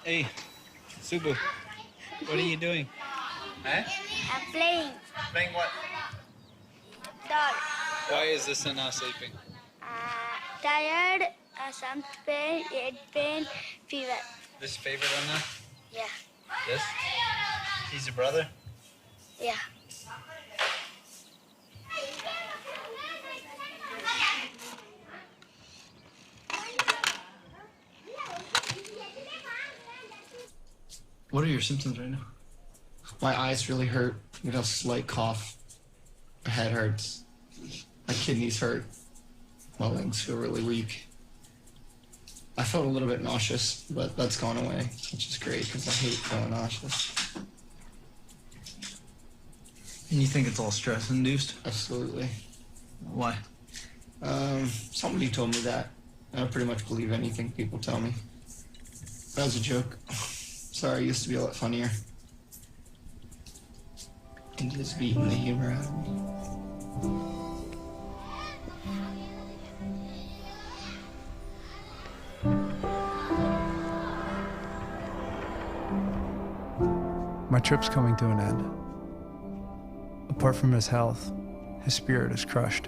Hey, Subu, what are you doing? Huh? I'm playing Playing what? doll. Why is this one not sleeping? Tired, some pain, head pain, fever. This favorite one now? Yeah, This? He's your brother? yeah. What are your symptoms right now? My eyes really hurt. I get a slight cough. My head hurts. My kidneys hurt. My lungs feel really weak. I felt a little bit nauseous, but that's gone away, which is great because I hate feeling nauseous. And you think it's all stress-induced? Absolutely. Why? Somebody told me that. I don't pretty much believe anything people tell me. That was a joke. Sorry, I used to be a lot funnier. India's beating the humor out of me. My trip's coming to an end. Apart from his health, his spirit is crushed.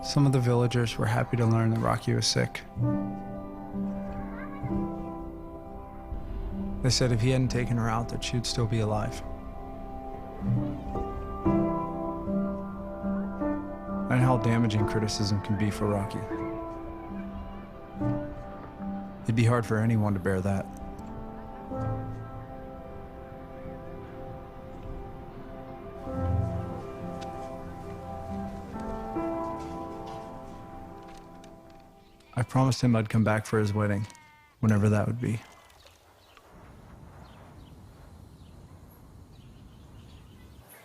Some of the villagers were happy to learn that Rocky was sick. They said if he hadn't taken her out, that she'd still be alive. and how damaging criticism can be for Rocky. It'd be hard for anyone to bear that. I promised him I'd come back for his wedding, whenever that would be.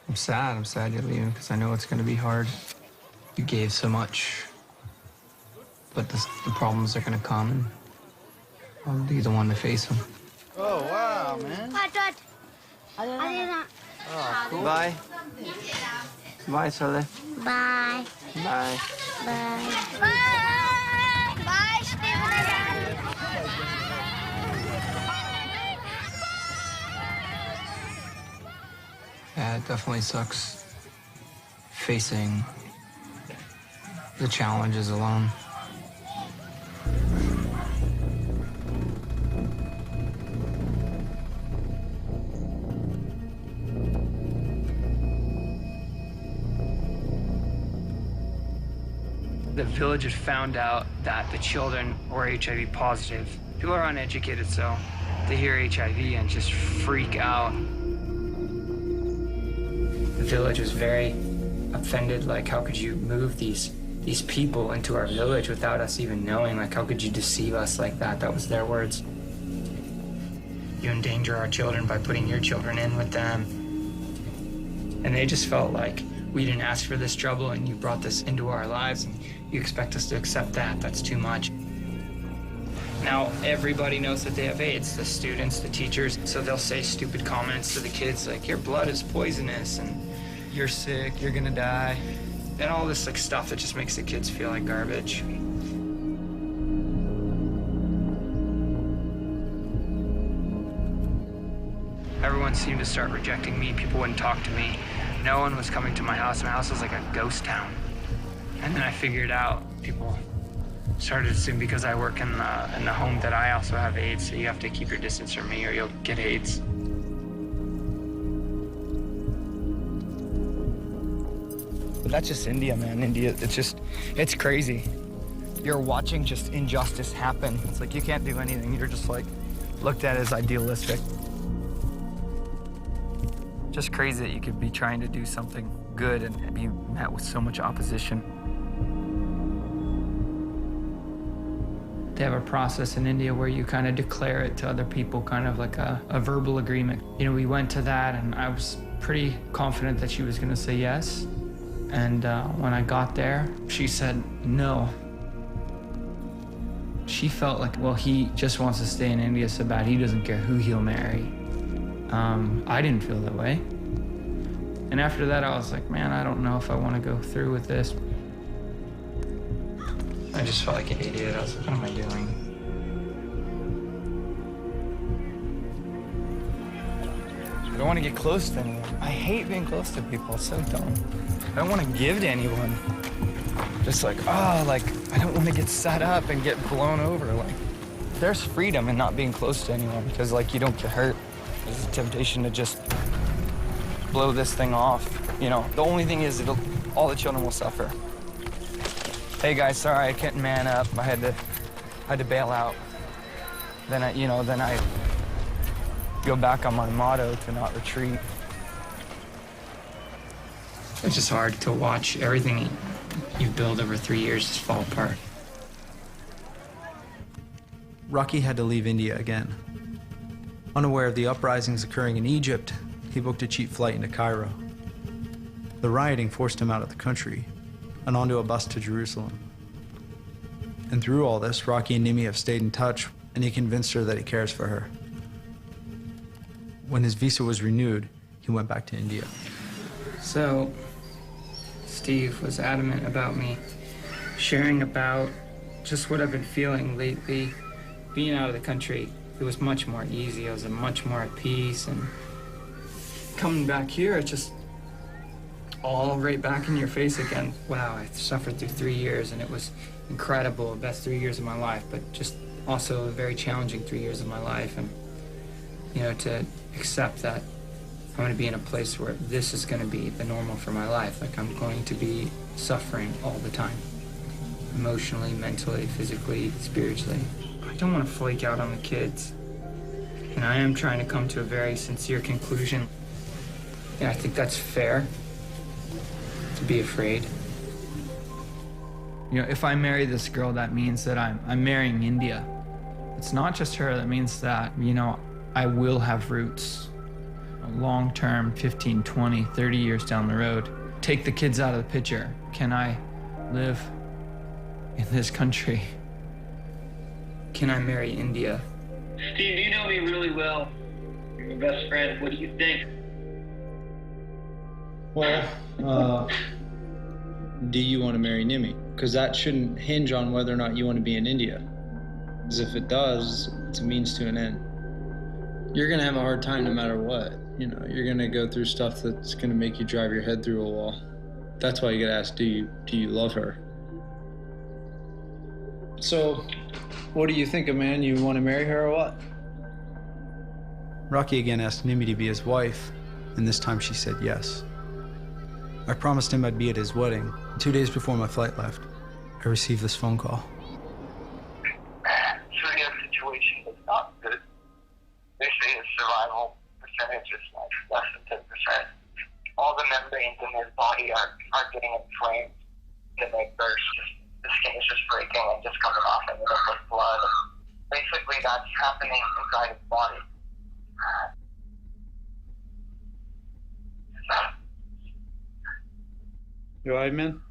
I'm sad you're leaving because I know it's going to be hard. You gave so much, but the problems are going to come, and I'll be the one to face them. Oh, wow, man. What? Oh, cool. Bye. Bye, Sole. Bye. Bye. Bye. Bye. Bye, Stephen. Yeah, it definitely sucks facing the challenges alone. The village had found out that the children were HIV positive. People are uneducated, so they hear HIV and just freak out. The village was very offended, like, how could you move these people into our village without us even knowing? Like, how could you deceive us like that? That was their words. You endanger our children by putting your children in with them. And they just felt like we didn't ask for this trouble and you brought this into our lives and you expect us to accept that. That's too much. Now, everybody knows that they have AIDS, the students, the teachers, so they'll say stupid comments to the kids like, your blood is poisonous and you're sick, you're gonna die. And all this like stuff that just makes the kids feel like garbage. Everyone seemed to start rejecting me. People wouldn't talk to me. No one was coming to my house. My house was like a ghost town. And then I figured out people started to assume because I work in the home that I also have AIDS, so you have to keep your distance from me or you'll get AIDS. But that's just India, man. India, it's crazy. You're watching just injustice happen. It's like you can't do anything. You're just like looked at as idealistic. Just crazy that you could be trying to do something good and be met with so much opposition. They have a process in India where you kind of declare it to other people, kind of like a verbal agreement. You know, we went to that and I was pretty confident that she was gonna say yes. And when I got there, she said no. She felt like, well, he just wants to stay in India so bad, he doesn't care who he'll marry. I didn't feel that way. And after that, I was like, man, I don't know if I want to go through with this. I just felt like an idiot. I was like, what am I doing? I don't want to get close to anyone. I hate being close to people. It's so dumb. I don't want to give to anyone. Just like, oh, like, I don't want to get set up and get blown over. Like, there's freedom in not being close to anyone because, like, you don't get hurt. There's a temptation to just blow this thing off. You know, the only thing is all the children will suffer. Hey guys, sorry I couldn't man up. I had to bail out. Then I go back on my motto to not retreat. It's just hard to watch everything you build over 3 years just fall apart. Rocky had to leave India again. Unaware of the uprisings occurring in Egypt, he booked a cheap flight into Cairo. The rioting forced him out of the country and onto a bus to Jerusalem. And through all this, Rocky and Nimi have stayed in touch, and he convinced her that he cares for her. When his visa was renewed, he went back to India. So, Steve was adamant about me sharing about just what I've been feeling lately. Being out of the country, it was much more easy. I was much more at peace, and coming back here, it's just all right back in your face again. Wow, I suffered through 3 years, and it was incredible, the best 3 years of my life, but just also a very challenging 3 years of my life. And, you know, to accept that I'm going to be in a place where this is going to be the normal for my life. Like, I'm going to be suffering all the time. Emotionally, mentally, physically, spiritually. I don't want to flake out on the kids. And I am trying to come to a very sincere conclusion. And I think that's fair, to be afraid. You know, if I marry this girl, that means that I'm marrying India. It's not just her, that means that, you know, I will have roots. Long term, 15, 20, 30 years down the road. Take the kids out of the picture. Can I live in this country? Can I marry India? Steve, you know me really well. You're my best friend. What do you think? Well, do you want to marry Nimi? Because that shouldn't hinge on whether or not you want to be in India. Because if it does, it's a means to an end. You're going to have a hard time no matter what. You know, you're going to go through stuff that's going to make you drive your head through a wall. That's why you got to ask, do you love her? So, what do you think, man? You want to marry her or what? Rocky again asked Nimi to be his wife, and this time she said yes. I promised him I'd be at his wedding. 2 days before my flight left, I received this phone call. Syria's situation is not good. They say his survival percentage is like less than 10%. All the membranes in his body are getting inflamed to make bursts. The skin is just breaking and just coming off and with blood. Basically, that's happening inside his body. You all right, man?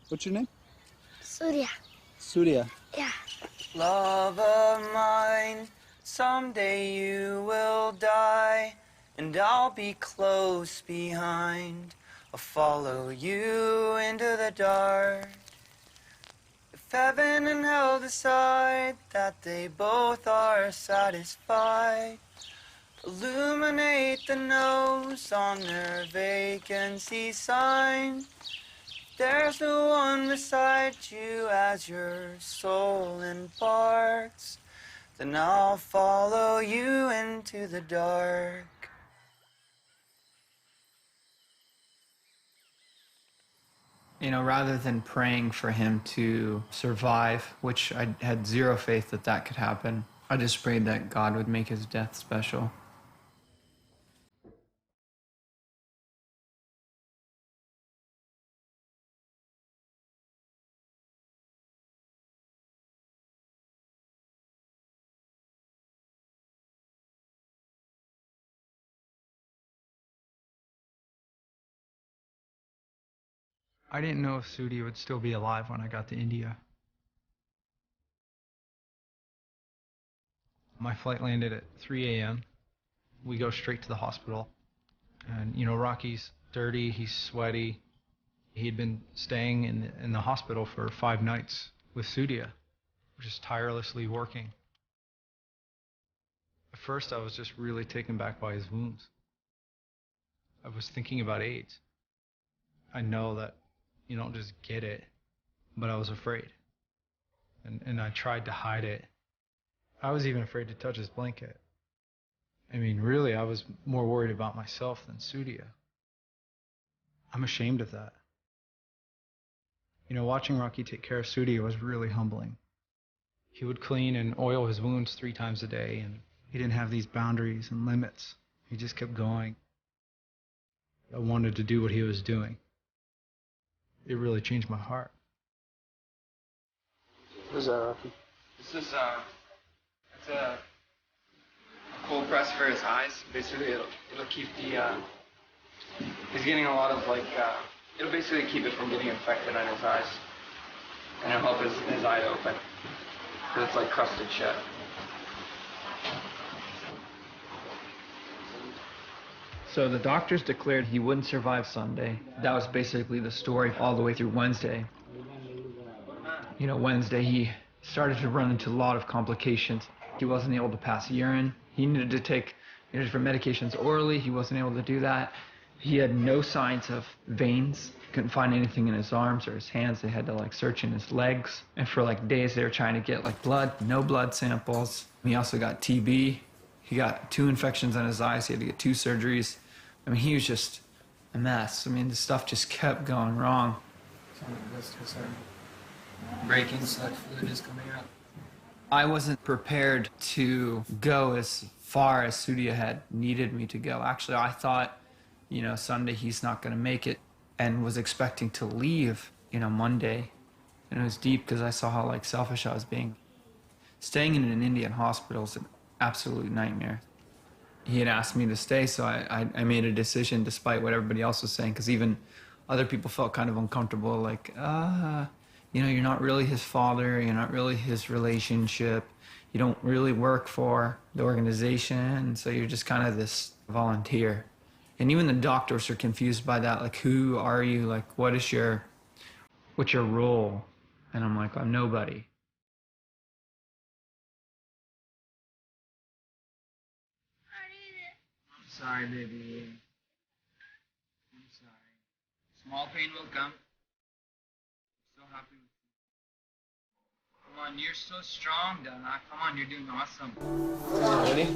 What's your name? Surya. Surya. Yeah. Love of mine, someday you will die, and I'll be close behind. I'll follow you into the dark. If heaven and hell decide that they both are satisfied, illuminate the nose on their vacancy sign. There's no one beside you as your soul imparts, then I'll follow you into the dark. You know, rather than praying for him to survive, which I had zero faith that that could happen, I just prayed that God would make his death special. I didn't know if Sudi would still be alive when I got to India. My flight landed at 3 a.m. We go straight to the hospital. And, you know, Rocky's dirty, he's sweaty. He'd been staying in the hospital for 5 nights with Sudia, just tirelessly working. At first, I was just really taken back by his wounds. I was thinking about AIDS. I know that you don't just get it, but I was afraid. And I tried to hide it. I was even afraid to touch his blanket. I mean, really, I was more worried about myself than Sudia. I'm ashamed of that. You know, watching Rocky take care of Sudia was really humbling. He would clean and oil his wounds 3 times a day, and he didn't have these boundaries and limits. He just kept going. I wanted to do what he was doing. It really changed my heart. What is that, Rocky? This is it's a cold press for his eyes. Basically, it'll keep the he's getting a lot of it'll basically keep it from getting infected on his eyes, and it'll help his eye open because it's like crusted shut. So the doctors declared he wouldn't survive Sunday. That was basically the story all the way through Wednesday. You know, Wednesday he started to run into a lot of complications. He wasn't able to pass urine. He needed to take different medications orally. He wasn't able to do that. He had no signs of veins. Couldn't find anything in his arms or his hands. They had to search in his legs. And for days they were trying to get blood, no blood samples. He also got TB. He got 2 infections on his eyes. He had to get 2 surgeries. I mean, he was just a mess. I mean, the stuff just kept going wrong. Breaking blood fluid is coming out. I wasn't prepared to go as far as Sudia had needed me to go. Actually, I thought, Sunday he's not going to make it, and was expecting to leave, Monday. And it was deep because I saw how selfish I was being. Staying in an Indian hospital is an absolute nightmare. He had asked me to stay, so I made a decision despite what everybody else was saying, because even other people felt kind of uncomfortable, you're not really his father, you're not really his relationship, you don't really work for the organization, so you're just kind of this volunteer. And even the doctors are confused by that, who are you, what's your role? And I'm like, I'm nobody. I'm sorry, baby. I'm sorry. Small pain will come. I'm so happy with you. Come on, you're so strong, Donna. Come on, you're doing awesome. Ready?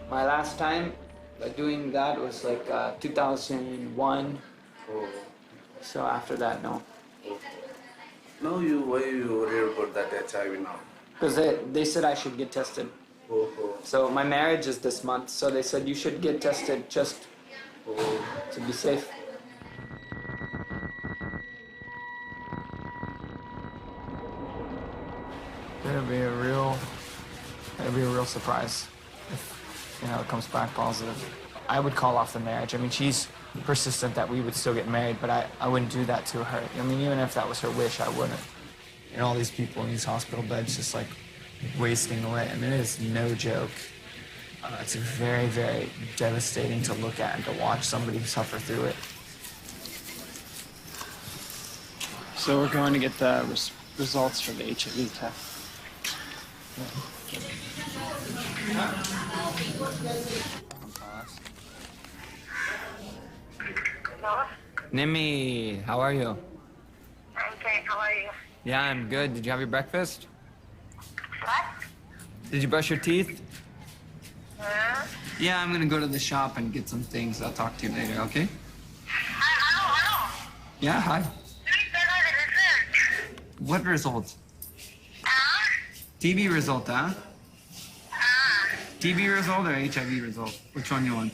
My last time doing that was like 2001. So after that, no. No, why you worry about that HIV now? Because they said I should get tested. So my marriage is this month, so they said you should get tested just to be safe. It'll be a real surprise if, it comes back positive. I would call off the marriage. I mean, she's persistent that we would still get married, but I wouldn't do that to her. I mean, even if that was her wish, I wouldn't. And all these people in these hospital beds just like wasting away. I mean, it is no joke. It's very, very devastating to look at and to watch somebody suffer through it. So we're going to get the results for the HIV test. Hello? Nimi, how are you? I'm okay, how are you? Yeah, I'm good. Did you have your breakfast? What? Did you brush your teeth? Huh? Yeah, I'm gonna go to the shop and get some things. I'll talk to you later, okay? Hello? Yeah, hi. Please tell me the result. What result? Huh? TB result, huh? TB result or HIV result? Which one you want?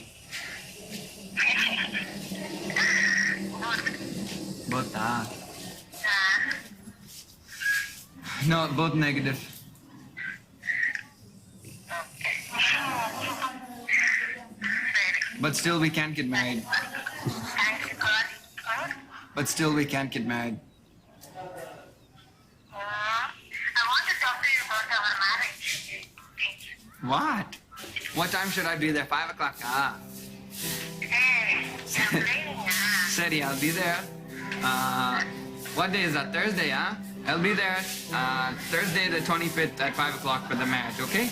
Both, ah. No, both negative. But still, we can't get married. But still, we can't get married. I want to talk to you about our marriage. What? What time should I be there? 5 o'clock? Ah. Steady, I'll be there. What day is that? Thursday, huh? I'll be there Thursday the 25th at 5 o'clock for the marriage, okay?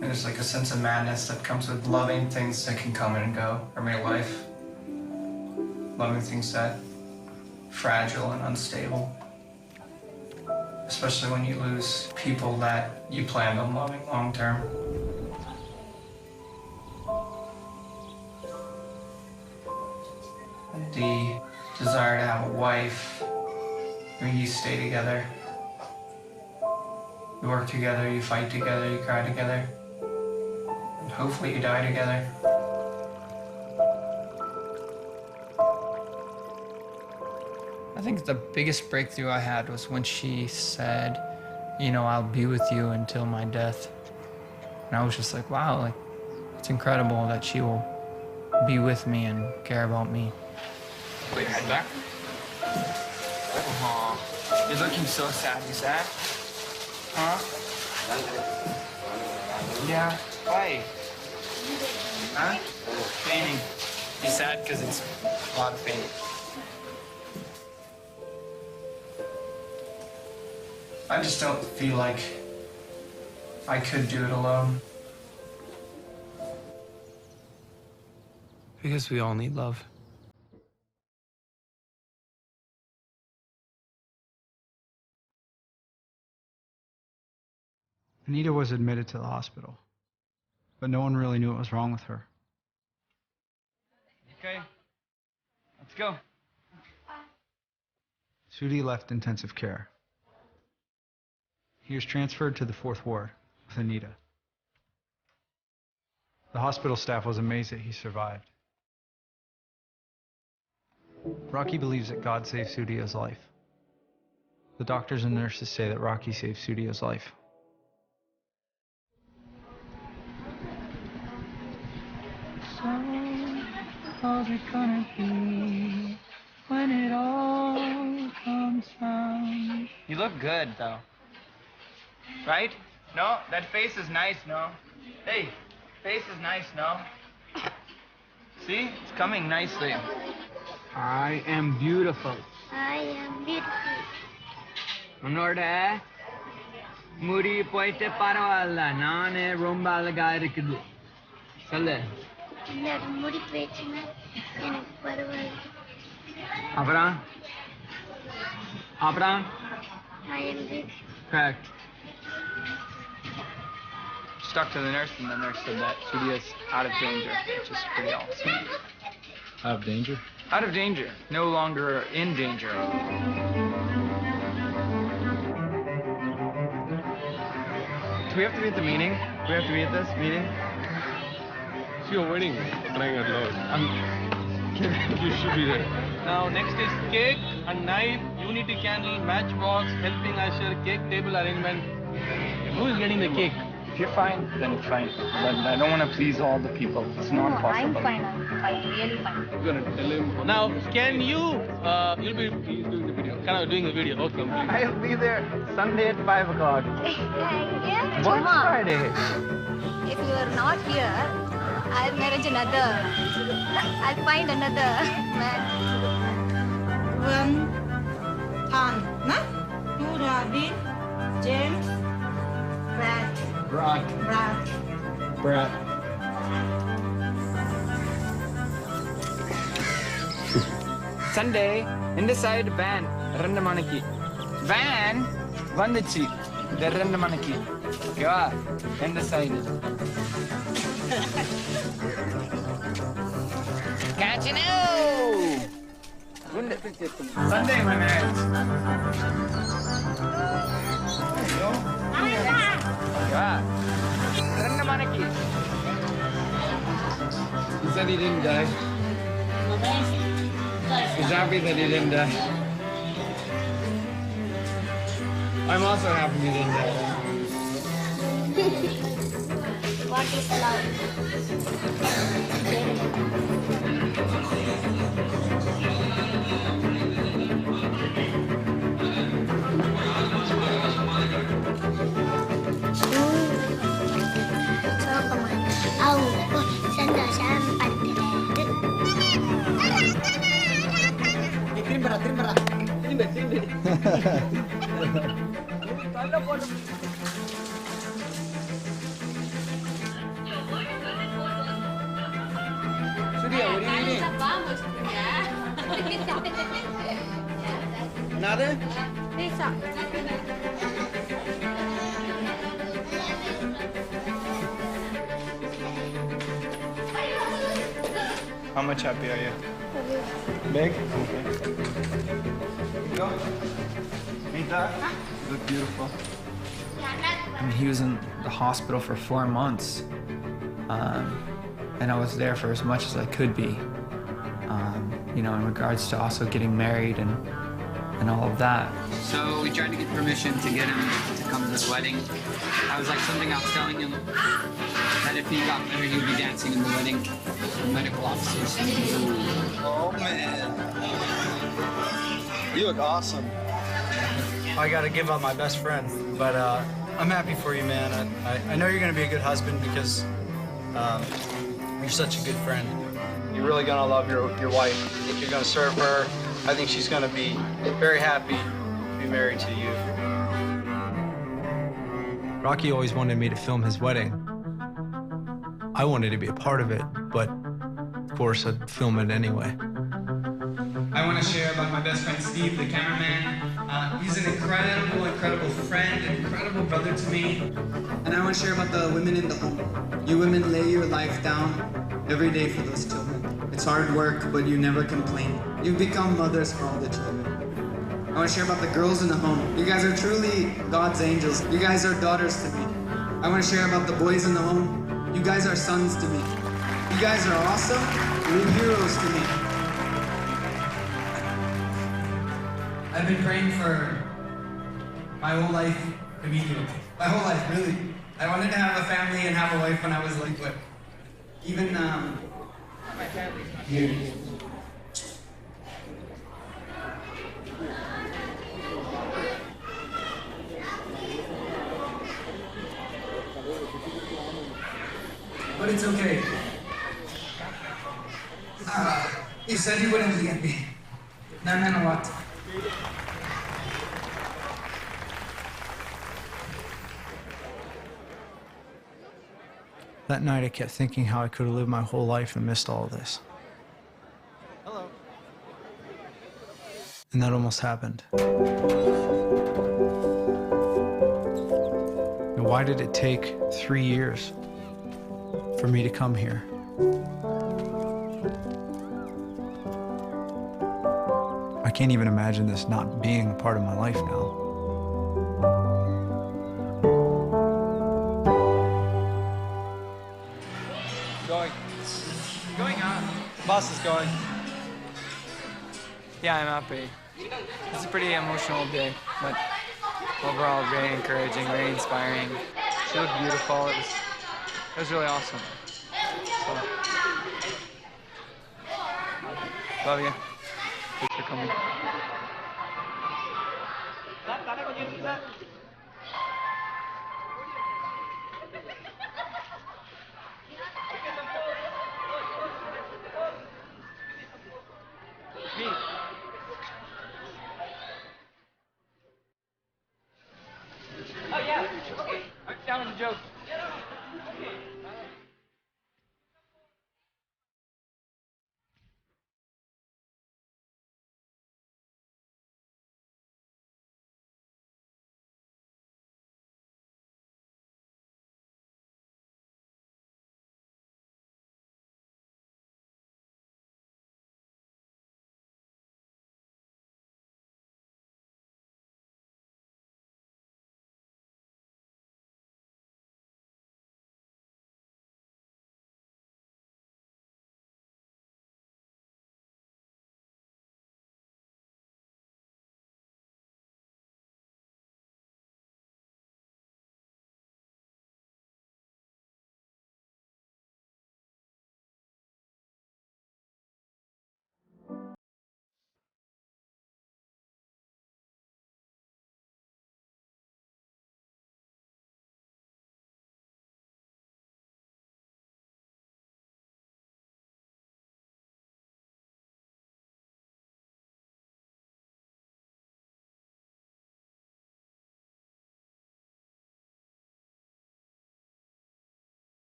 There's like a sense of madness that comes with loving things that can come and go from your life. Loving things that are fragile and unstable. Especially when you lose people that you planned on loving long term. The desire to have a wife where you stay together. You work together, you fight together, you cry together. And hopefully you die together. I think the biggest breakthrough I had was when she said, I'll be with you until my death. And I was just like, wow, like, it's incredible that she will be with me and care about me. Put your head back. Aww. You're looking so sad. You sad? Huh? Yeah. Why? Huh? Painting. You sad because it's a lot of pain. I just don't feel like I could do it alone. Because we all need love. Anita was admitted to the hospital, but no one really knew what was wrong with her. Okay, let's go. Sudi left intensive care. He was transferred to the 4th ward with Anita. The hospital staff was amazed that he survived. Rocky believes that God saved Sudhir's life. The doctors and nurses say that Rocky saved Sudhir's life. So, how's it gonna be when it all comes round? You look good, though. Right? No? That face is nice, no? Hey, face is nice, no? See? It's coming nicely. I am beautiful. I am beautiful. Unnorde muri poite paravalla nane romba alaga irukkudu. Sollu. இல்ல முடி போயிடுச்சுன்னா எனக்கு பரவாயில்ல. அப்புறம் I am beautiful. Cracked. Stuck to the nurse, and the nurse said that Sudia's out of danger, which is pretty awesome. Out of danger? Out of danger. No longer in danger. Do we have to be at the meeting? Do we have to be at this meeting? It's your wedding, crying out loud. You should be there. Now next is cake and knife, unity candle, matchbox, helping usher, cake table arrangement. Who is getting the cake? If you're fine, then fine. But I don't want to please all the people. It's not possible. I'm fine. I'm really fine. You're gonna tell him. Now, can you, you'll be doing the video. Kind of doing the video, okay. I'll be there Sunday at 5 o'clock. Yeah, What Friday? if you are not here, I'll marry another. I'll find another man. Rabbit, James, Braat. Braat. Sunday, in the side van, rendu manaki. Van, vanduchi, the rendu manaki. Yeah, in the side. Catch you! Sunday, my man. Yeah. Rendu manaki. He said he didn't die. He's happy that he didn't die. I'm also happy he didn't die. What is love? Sudia, what are you eating? Another? How much happy are you? Big? Okay. Go. Ain't that? You look beautiful. I mean, he was in the hospital for 4 months. And I was there for as much as I could be. You know, in regards to also getting married and all of that. So we tried to get permission to get him to come to this wedding. I was like, something I was telling him that if he got married, he'd be dancing in the wedding with medical officers. Oh man, you look awesome. I gotta give up my best friend, but I'm happy for you, man. I know you're gonna be a good husband because you're such a good friend. You're really gonna love your wife. You're gonna serve her. I think she's gonna be very happy to be married to you. Rocky always wanted me to film his wedding. I wanted to be a part of it, but of course I'd film it anyway. I want to share about my best friend Steve, the cameraman. He's an incredible friend, an incredible brother to me. And I want to share about the women in the home. You women lay your life down every day for those children. It's hard work, but you never complain. You become mothers for all the children. I want to share about the girls in the home. You guys are truly God's angels. You guys are daughters to me. I want to share about the boys in the home. You guys are sons to me. You guys are awesome. You're heroes to me. I've been praying for my whole life to meet you. My whole life, really. I wanted to have a family and have a wife when I was like, what? Even, my family's not here. But it's okay. You said you wouldn't leave me. No matter what. That night I kept thinking how I could have lived my whole life and missed all of this. Hello. And that almost happened. Why did it take 3 years for me to come here? I can't even imagine this not being a part of my life now. Going on. Bus is going. Yeah, I'm happy. It's a pretty emotional day, but overall very encouraging, very inspiring. She looked beautiful. It was really awesome. So, love you. Thanks for coming. Oh yeah, okay. That was a joke.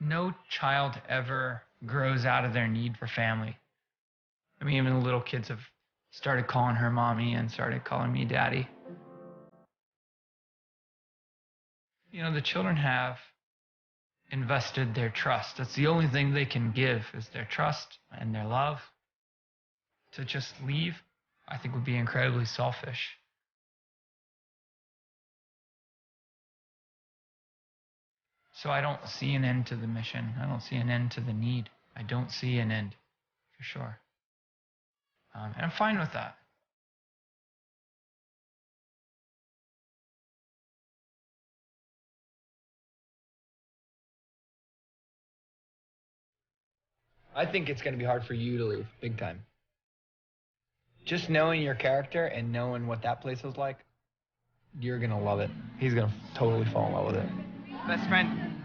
No child ever grows out of their need for family. I mean, even the little kids have started calling her mommy and started calling me daddy. You know, the children have invested their trust. That's the only thing they can give is their trust and their love. To just leave, I think would be incredibly selfish. So I don't see an end to the mission. I don't see an end to the need. I don't see an end, for sure. And I'm fine with that. I think it's going to be hard for you to leave, big time. Just knowing your character and knowing what that place was like, you're going to love it. He's going to totally fall in love with it. Best friend.